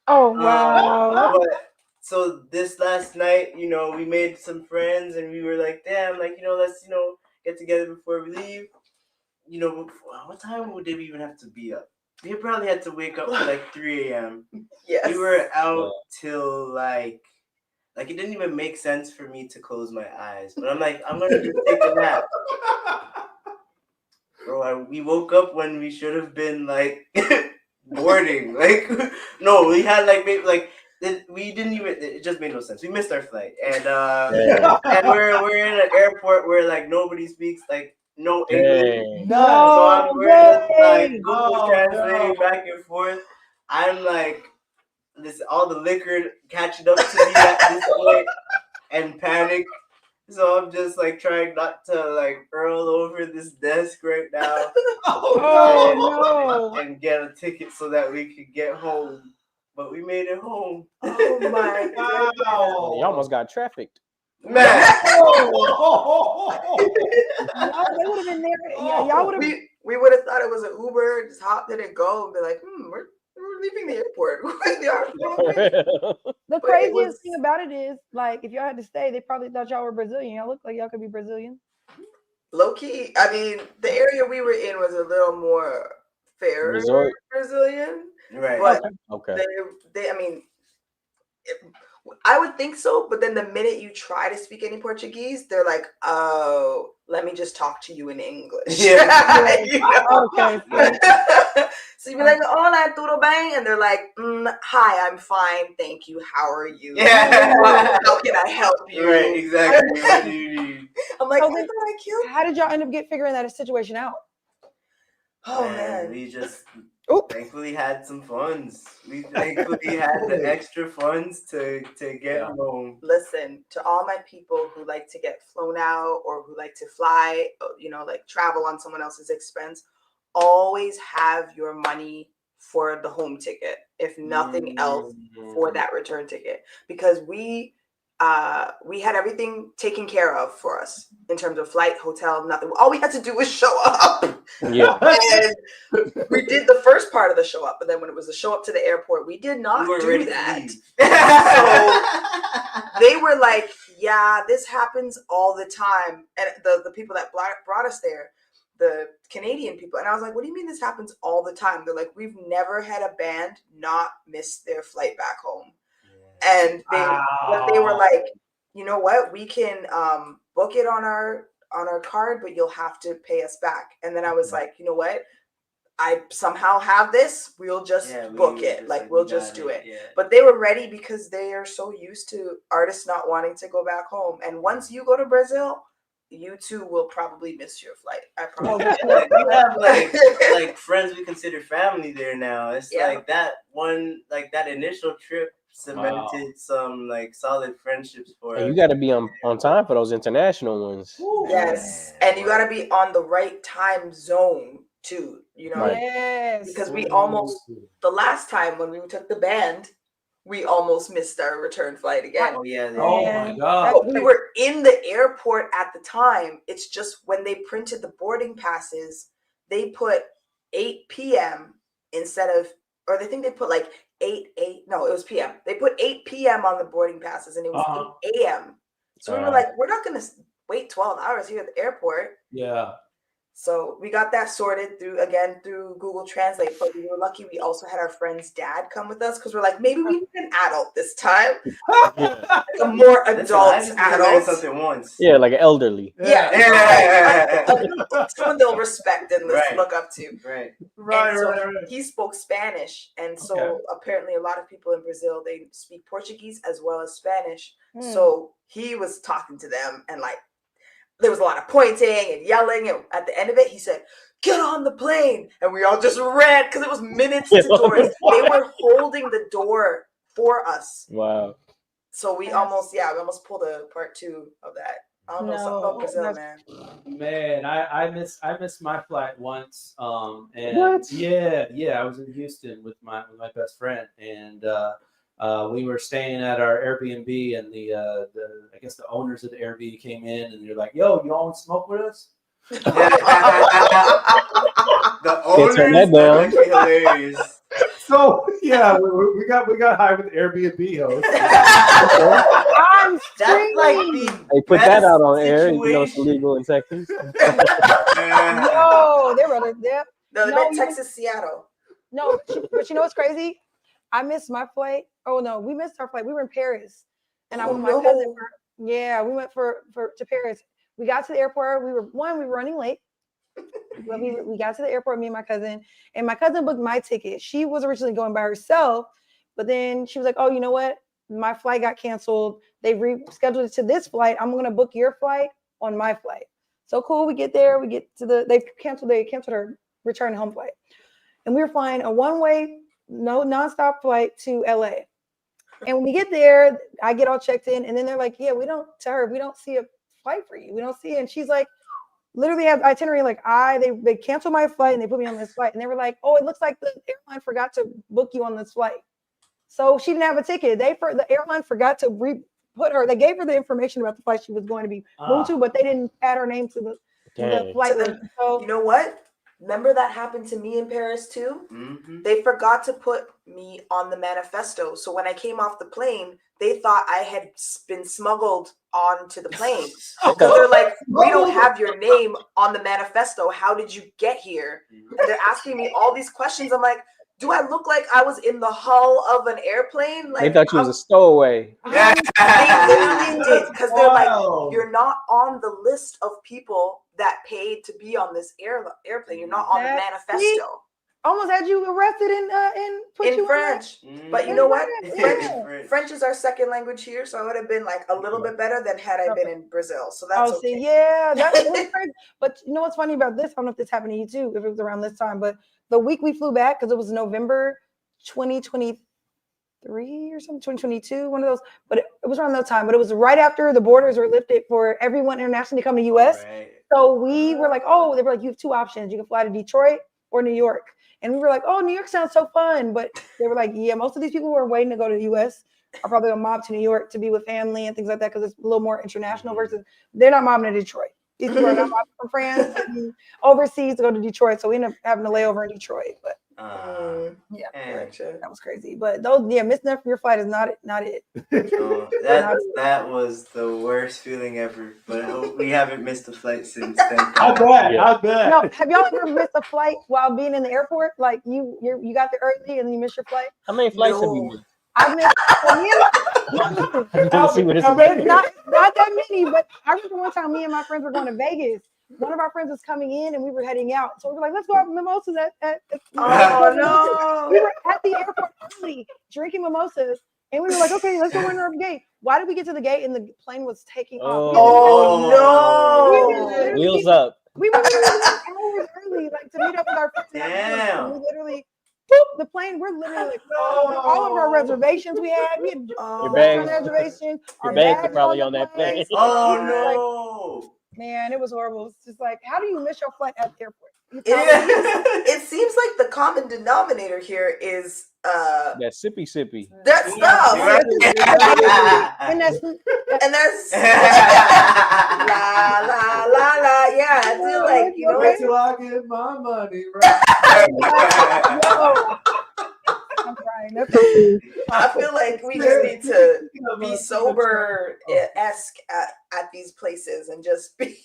Oh wow! So this last night, we made some friends, and we were like, damn, let's get together before we leave. What time would they even have to be up? They probably had to wake up at like 3 a.m. Yes. We were out till like it didn't even make sense for me to close my eyes. But I'm like, I'm gonna just take a nap. Bro, we woke up when we should have been like boarding. No, we had we didn't even. It just made no sense. We missed our flight, and and we're in an airport where nobody speaks no English. So we're just Google translating back and forth. I'm all the liquor catching up to me at this point, and panic. So I'm just trying not to earl over this desk right now. And get a ticket so that we could get home. But we made it home. Oh my god! You almost got trafficked. Man, Y'all would have been there. Y'all would have. We would have thought it was an Uber. Just hopped in and go and be like, we're leaving the airport. The craziest thing about it is, if y'all had to stay, they probably thought y'all were Brazilian. Y'all look like y'all could be Brazilian. Low key, I mean, the area we were in was a little more fair Resort. Brazilian, right? But okay. I mean, I would think so. But then the minute you try to speak any Portuguese, they're like, "Oh, let me just talk to you in English." Yeah. Okay. So you'd be like, "Hola, tudo bem?" And they're like, "Hi, I'm fine, thank you. How are you? Yeah. How can I help you?" Right, exactly. What do you need? I'm like, So then, how did y'all end up figuring that situation out? Oh man, we just thankfully had some funds. We thankfully had the extra funds to get home. Listen, to all my people who like to get flown out or who like to fly, travel on someone else's expense, always have your money for the home ticket, if nothing else, for that return ticket, because we had everything taken care of for us in terms of flight, hotel, nothing. All we had to do was show up. Yeah. And we did the first part of the show up, but then when it was the show up to the airport, we did not do that. So they were like, yeah, this happens all the time. And the people that brought us there, the Canadian people. And I was like, what do you mean this happens all the time? They're like, we've never had a band not miss their flight back home. And they were like, you know what? We can book it on our card, but you'll have to pay us back. And then I was like, you know what? I somehow have this. We'll just book it. We'll just do it. Yeah. But they were ready because they are so used to artists not wanting to go back home. And once you go to Brazil, you too will probably miss your flight. I promise. We have like friends we consider family there now. It's like that one, that initial trip cemented some like solid friendships for And us. you got to be on time for those international ones. Yes, and you got to be on the right time zone too. You know, Right. Yes. because we almost the last time when we took the band, we almost missed our return flight again. Oh yeah. Oh my God. But we were in the airport at the time. It's just when they printed the boarding passes, they put 8 p.m. instead of, or they think they put like 8. No, it was p.m. They put 8 p.m. on the boarding passes, and it was 8 a.m. So we were like, we're not gonna wait 12 hours here at the airport. Yeah. So we got that sorted through Google Translate, but we were lucky we also had our friend's dad come with us because we're like, maybe we need an adult this time. Like a more adult adult. Something once. Yeah, like an elderly. Yeah. Someone they'll respect and look up to. Right. And so he spoke Spanish. And so apparently a lot of people in Brazil, they speak Portuguese as well as Spanish. So he was talking to them and like, there was a lot of pointing and yelling, and at the end of it, he said, "Get on the plane!" And we all just ran because it was minutes to doors. They were holding the door for us. Wow. So we almost pulled a part 2 of that. I don't know something about Brazil, man. Man, I missed my flight once. And What? Yeah, I was in Houston with my best friend, and we were staying at our Airbnb, and the I guess the owners of the Airbnb came in, and they're like, "Yo, you all want to smoke with us?" The owners are actually hilarious. So yeah, we got high with the Airbnb host. I'm That's like the They put that out on air, situation. you know it's illegal in Texas. No, they were there. No, they meant Texas, Seattle. No, but you know what's crazy? I missed my flight. Oh no, we missed our flight. We were in Paris, and I went with my cousin. We went to Paris. We got to the airport. We were running late. But we got to the airport, me and my cousin booked my ticket. She was originally going by herself, but then she was like, "Oh, you know what? My flight got canceled. They rescheduled it to this flight. I'm gonna book your flight on my flight." So cool. We get there. We get to they canceled her return home flight, and we were flying a one-way, no nonstop flight to LA. And when we get there, I get all checked in, and then they're like, "Yeah, we don't see a flight for you. We don't see it." And she's like, literally have itinerary like they canceled my flight and they put me on this flight, and they were like, "Oh, it looks like the airline forgot to book you on this flight." So she didn't have a ticket. The airline forgot to put her. They gave her the information about the flight she was going to be moved to, but they didn't add her name to the flight list. So you know what? Remember that happened to me in Paris too? Mm-hmm. They forgot to put me on the manifesto. So when I came off the plane, they thought I had been smuggled onto the plane. Because they're like, "We don't have your name on the manifesto. How did you get here?" And they're asking me all these questions. I'm like, do I look like I was in the hull of an airplane? Like, They thought you was a stowaway. they literally did, because they're like, "You're not on the list of people that paid to be on this airplane. You're not on the manifesto." almost had you arrested and put you French. But you know what? French is our second language here, so I would have been like a little bit better than had I been in Brazil. So that's okay. Yeah, that's crazy. But you know what's funny about this? I don't know if this happened to you too, if it was around this time, but the week we flew back, because it was November 2023 or something, 2022, one of those, but it was around that time, but it was right after the borders were lifted for everyone internationally to come to the US. Right. So we were like, oh, they were like, you have two options. You can fly to Detroit or New York. And we were like, oh, New York sounds so fun. But they were like, yeah, most of these people who are waiting to go to the US are probably going to mob to New York to be with family and things like that, because it's a little more international versus they're not mobbing to Detroit. These people are not mobbing from France overseas to go to Detroit. So we ended up having to lay over in Detroit. But that was crazy. But those, missing your flight is not it. That was the worst feeling ever. But we haven't missed a flight since then. I bet. No, have y'all ever missed a flight while being in the airport? Like you got there early and then you missed your flight? How many flights have you missed? I've missed not that many, but I remember one time me and my friends were going to Vegas. One of our friends was coming in and we were heading out. So we were like, let's go have mimosas at oh no. We were at the airport early drinking mimosas. And we were like, okay, let's go in our gate. Why did we get to the gate and the plane was taking off? Oh no. Wheels up. We were literally hours early, like to meet up with our friends. Damn. And we literally, boop, the plane. We're literally like, all of our reservations we had Your restaurant bags, reservation. your Our bags are bags probably the on that plane. plane. Oh It was like, no! man, it was horrible. It's just like, how do you miss your flight at the airport? It seems like the common denominator here is That sippy. that stuff. And that's la la la la. Yeah, I feel like Wait till I get my money right. I'm crying. That's I feel like we just need to be sober-esque at these places and just be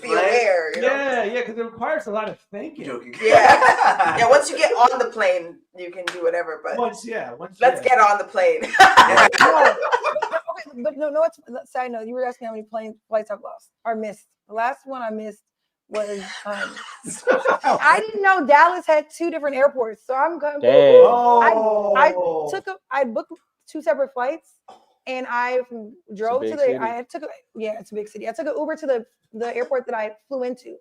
aware. Yeah, because it requires a lot of thinking. Yeah. Once you get on the plane, you can do whatever. But let's get on the plane. But no. It's side note. You were asking how many flights I've lost or missed. The last one I missed was I didn't know Dallas had 2 different airports, so I'm going. I booked 2 separate flights, and I drove to the. It's a big city. I took an Uber to the airport that I flew into.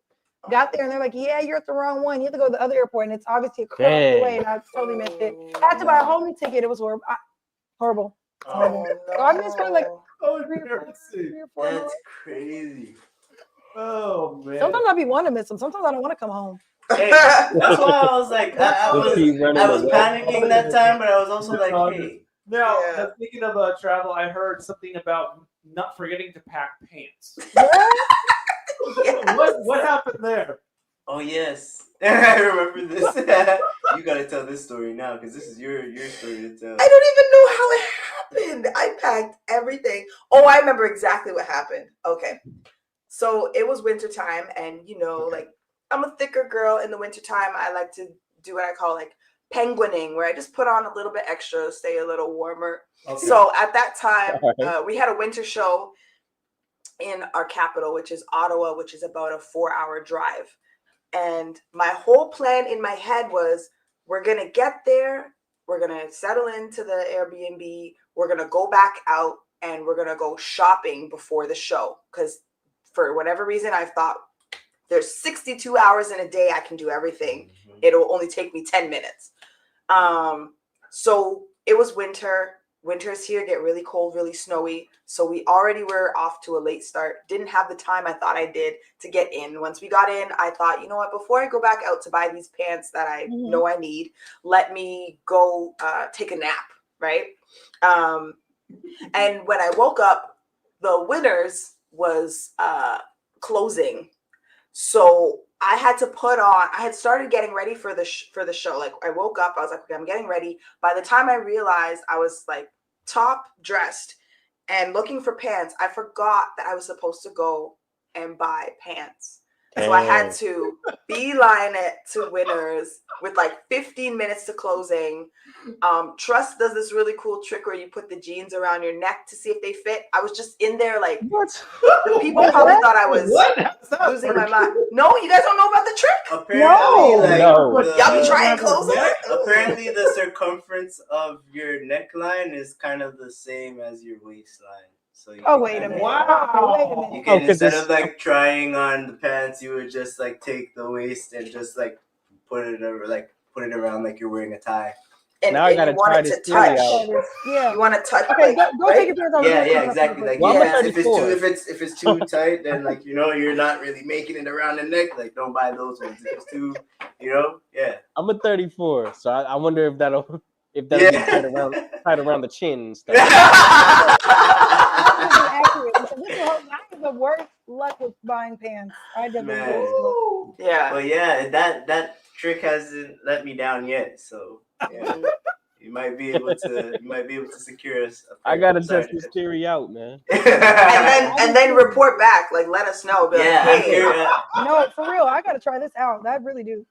Got there and they're like, yeah, you're at the wrong one. You have to go to the other airport, and it's obviously across the way, and I totally missed it. I had to buy a whole new ticket. It was horrible. Horrible. No. So I missed probably like 3 or 4. That's crazy. Oh man. Sometimes I be wanting to miss them. Sometimes I don't want to come home. Hey, that's why I was like, I was panicking that time, but I was also like, hey. Now, speaking of travel, I heard something about not forgetting to pack pants. What happened there? Oh yes, I remember this. You gotta tell this story now because this is your story to tell. I don't even know how it happened. I packed everything. Oh, I remember exactly what happened. Okay, so it was wintertime, and like I'm a thicker girl in the wintertime. I like to do what I call like penguining, where I just put on a little bit extra, stay a little warmer. Okay. So at that time, we had a winter show in our capital, which is Ottawa, which is about a 4-hour drive. And my whole plan in my head was, we're going to get there, we're going to settle into the Airbnb, we're going to go back out, and we're going to go shopping before the show. Because for whatever reason, I thought there's 62 hours in a day, I can do everything. Mm-hmm. It'll only take me 10 minutes. So it was winter. Winters here get really cold, really snowy. So we already were off to a late start. Didn't have the time I thought I did to get in. Once we got in, I thought, you know what, before I go back out to buy these pants that I know I need, let me go take a nap, right? And when I woke up, the Winners was closing. So I had to I had started getting ready for the show. Like I woke up, I was like, okay, I'm getting ready. By the time I realized I was like top dressed and looking for pants, I forgot that I was supposed to go and buy pants. So I had to beeline it to Winners with like 15 minutes to closing. Trust does this really cool trick where you put the jeans around your neck to see if they fit. I was just in there like, what? The people probably thought I was losing my mind. No, you guys don't know about the trick? Apparently, y'all be trying clothes on? Apparently, the circumference of your neckline is kind of the same as your waistline. So wait a minute. Wow. Wait a minute. You can, instead of like trying on the pants, you would just like take the waist and just like put it around like you're wearing a tie. And now I gotta try this theory out. Yeah, you want to touch. Okay, go take your pants off. Yeah, exactly. Like if it's too tight, then like you're not really making it around the neck. Like don't buy those ones. If it's too, yeah. I'm a 34, so I wonder if that'll be tight around the chin and stuff. I have the worst luck with buying pants. I definitely yeah. Well, yeah, that trick hasn't let me down yet. So yeah, you might be able to secure us. I gotta test this theory out, man. and then report back. Like, let us know. But yeah, like, hey. No, for real. I gotta try this out. I really do.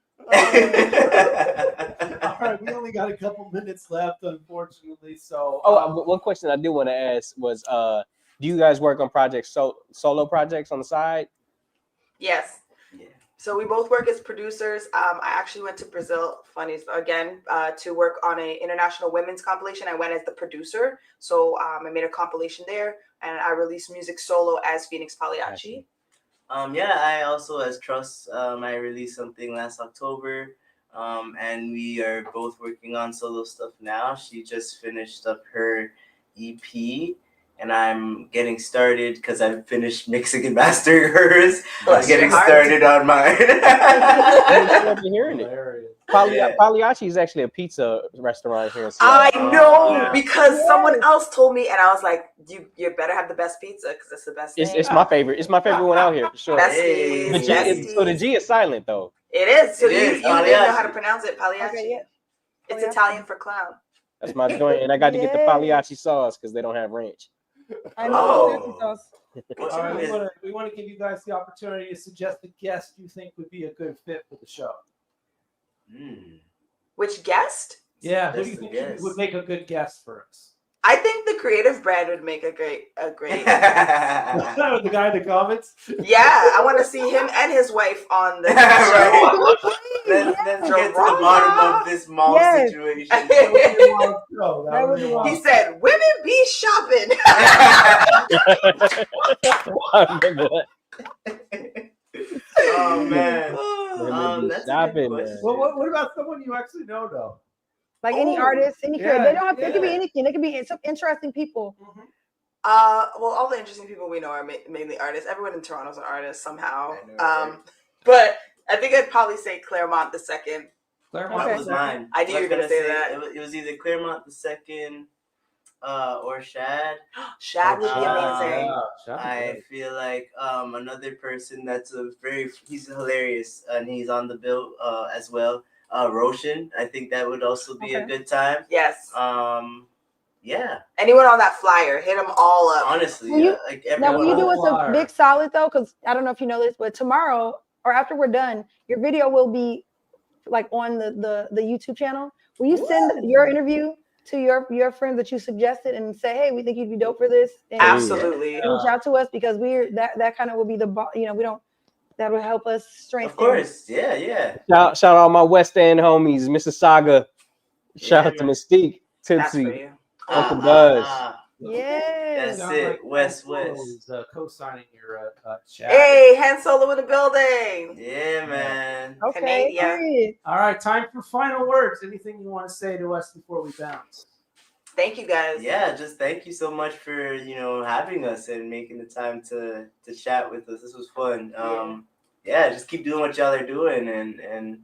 All right, we only got a couple minutes left, unfortunately. So, one question I did want to ask was, do you guys work on projects, solo projects on the side? Yes. Yeah. So we both work as producers. I actually went to Brazil, funny again, to work on an international women's compilation. I went as the producer, so I made a compilation there, and I released music solo as Phoenix Pagliacci. I also as Trust, I released something last October. And we are both working on solo stuff now. She just finished up her EP, and I'm getting started because I've finished mixing and mastering hers. I'm getting started on mine. Hearing it. Pagliacci is actually a pizza restaurant here in I Seattle. know, because someone else told me, and I was like, "You better have the best pizza because it's the best thing." It's my favorite. It's my favorite one out here for sure. Besties, So the G is silent though. It is. So It you is, didn't know how to pronounce it, Pagliacci. Okay, It's Italian for clown. That's my joint, and I got to get the Pagliacci sauce because they don't have ranch. I know. All right, we want to give you guys the opportunity to suggest a guest you think would be a good fit for the show. Which guest? Yeah, who do you think would make a good guest for us? I think the creative brand would make a great. The guy in the comments. Yeah, I want to see him and his wife on the show. Let's get to the bottom of this mall situation. He said, "Women be shopping." Oh man. That's a good man. question. Well, what about someone you actually know though? Like any artist, any creator. They don't have. They could be yeah. anything. They could be some interesting people. Well, all the interesting people we know are mainly artists. Everyone in Toronto's an artist somehow. But I think I'd probably say Claremont II. Claremont was mine. I knew you were gonna say that. It was either Claremont II or Shad. Shad would be amazing. I feel like another person that's he's hilarious and he's on the bill as well. Roshan, I think that would also be a good time. Yes. Yeah. Anyone on that flyer, hit them all up. Honestly, like Now, everyone. when you do on us the a flyer. big solid though, because I don't know if you know this, but tomorrow or after we're done, your video will be like on the YouTube channel. Will you send your interview to your friends that you suggested and say, hey, we think you'd be dope for this? And Absolutely. reach out to us because that kind of will be we don't. That will help us strengthen. Of course, yeah. Shout out all my West End homies, Mississauga. Shout out to Mystique, Tipsy, Uncle Buzz. Yes. That's it. West. Co-signing your chat. Hey, Han Solo in the building. Yeah, man. Okay. Canadian. All right, time for final words. Anything you want to say to us before we bounce? Thank you guys. Yeah, just thank you so much for having us and making the time to chat with us. This was fun. Just keep doing what y'all are doing and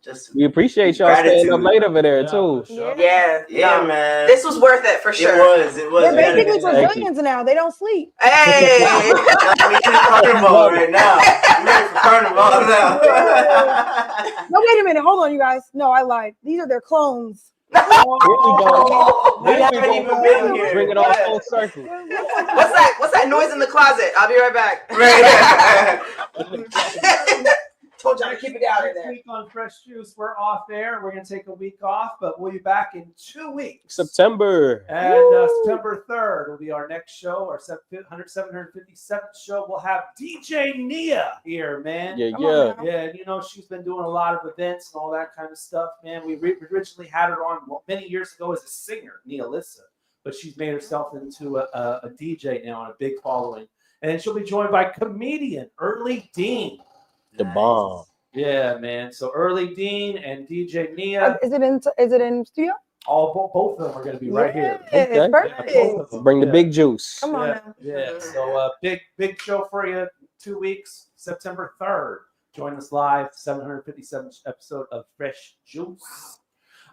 just We appreciate y'all staying up late over there too. Yeah, man. This was worth it for sure. It was. They're basically Brazilians now. They don't sleep. Hey, we in carnival right now. We're ready for carnival now. No, wait a minute. Hold on, you guys. No, I lied. These are their clones. We haven't even been here. Bring it all full circle. What's that noise in the closet? I'll be right back. Told y'all to keep it out of Next there. week on Fresh Juice, we're off air. We're going to take a week off, but we'll be back in 2 weeks. September. And September 3rd will be our next show, our 757th show. We'll have DJ Nia here, man. Yeah. And she's been doing a lot of events and all that kind of stuff, man. We originally had her on many years ago as a singer, Nia Lissa, but she's made herself into a DJ now and a big following. And then she'll be joined by comedian Early Dean. The bomb. Yeah, man. So Early Dean and DJ Nia. Is it in studio? Both of them are going to be right here. It's perfect. Both of them. Bring the big juice. Come on now. Yeah. So big show for you. 2 weeks, September 3rd. Join us live, 757th episode of Fresh Juice.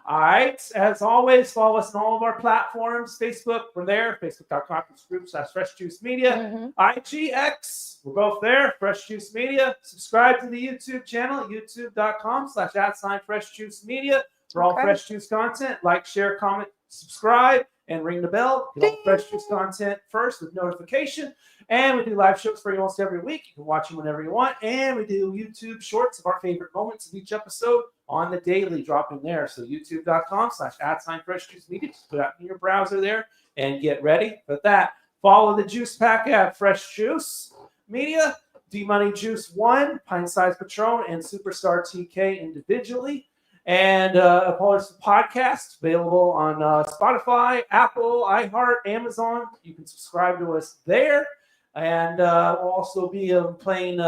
All right. As always, follow us on all of our platforms. Facebook, we're there. Facebook.com/FreshJuiceMedia. IGX, we're both there. Fresh Juice Media. Subscribe to the YouTube channel, youtube.com/@FreshJuiceMedia for all Fresh Juice content. Like, share, comment, subscribe, and ring the bell. Get all Fresh Juice content first with notification. And we do live shows for you almost every week. You can watch them whenever you want. And we do YouTube shorts of our favorite moments of each episode on the daily, dropping there. So youtube.com/@FreshJuiceMedia. Just put out in your browser there and get ready for that. Follow the Juice Pack at Fresh Juice Media, D-Money Juice 1, Pint Size Patron, and Superstar TK individually. And of course, the podcast available on Spotify, Apple, iHeart, Amazon. You can subscribe to us there. And we'll also be playing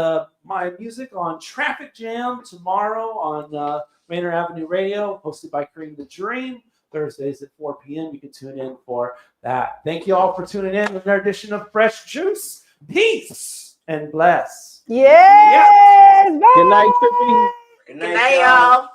my music on Traffic Jam tomorrow on Rainier Avenue Radio, hosted by Kareem the Dream. Thursdays at 4 p.m. You can tune in for that. Thank you all for tuning in to another edition of Fresh Juice. Peace and bless. Yes. Good night, Trippy. Good night, y'all.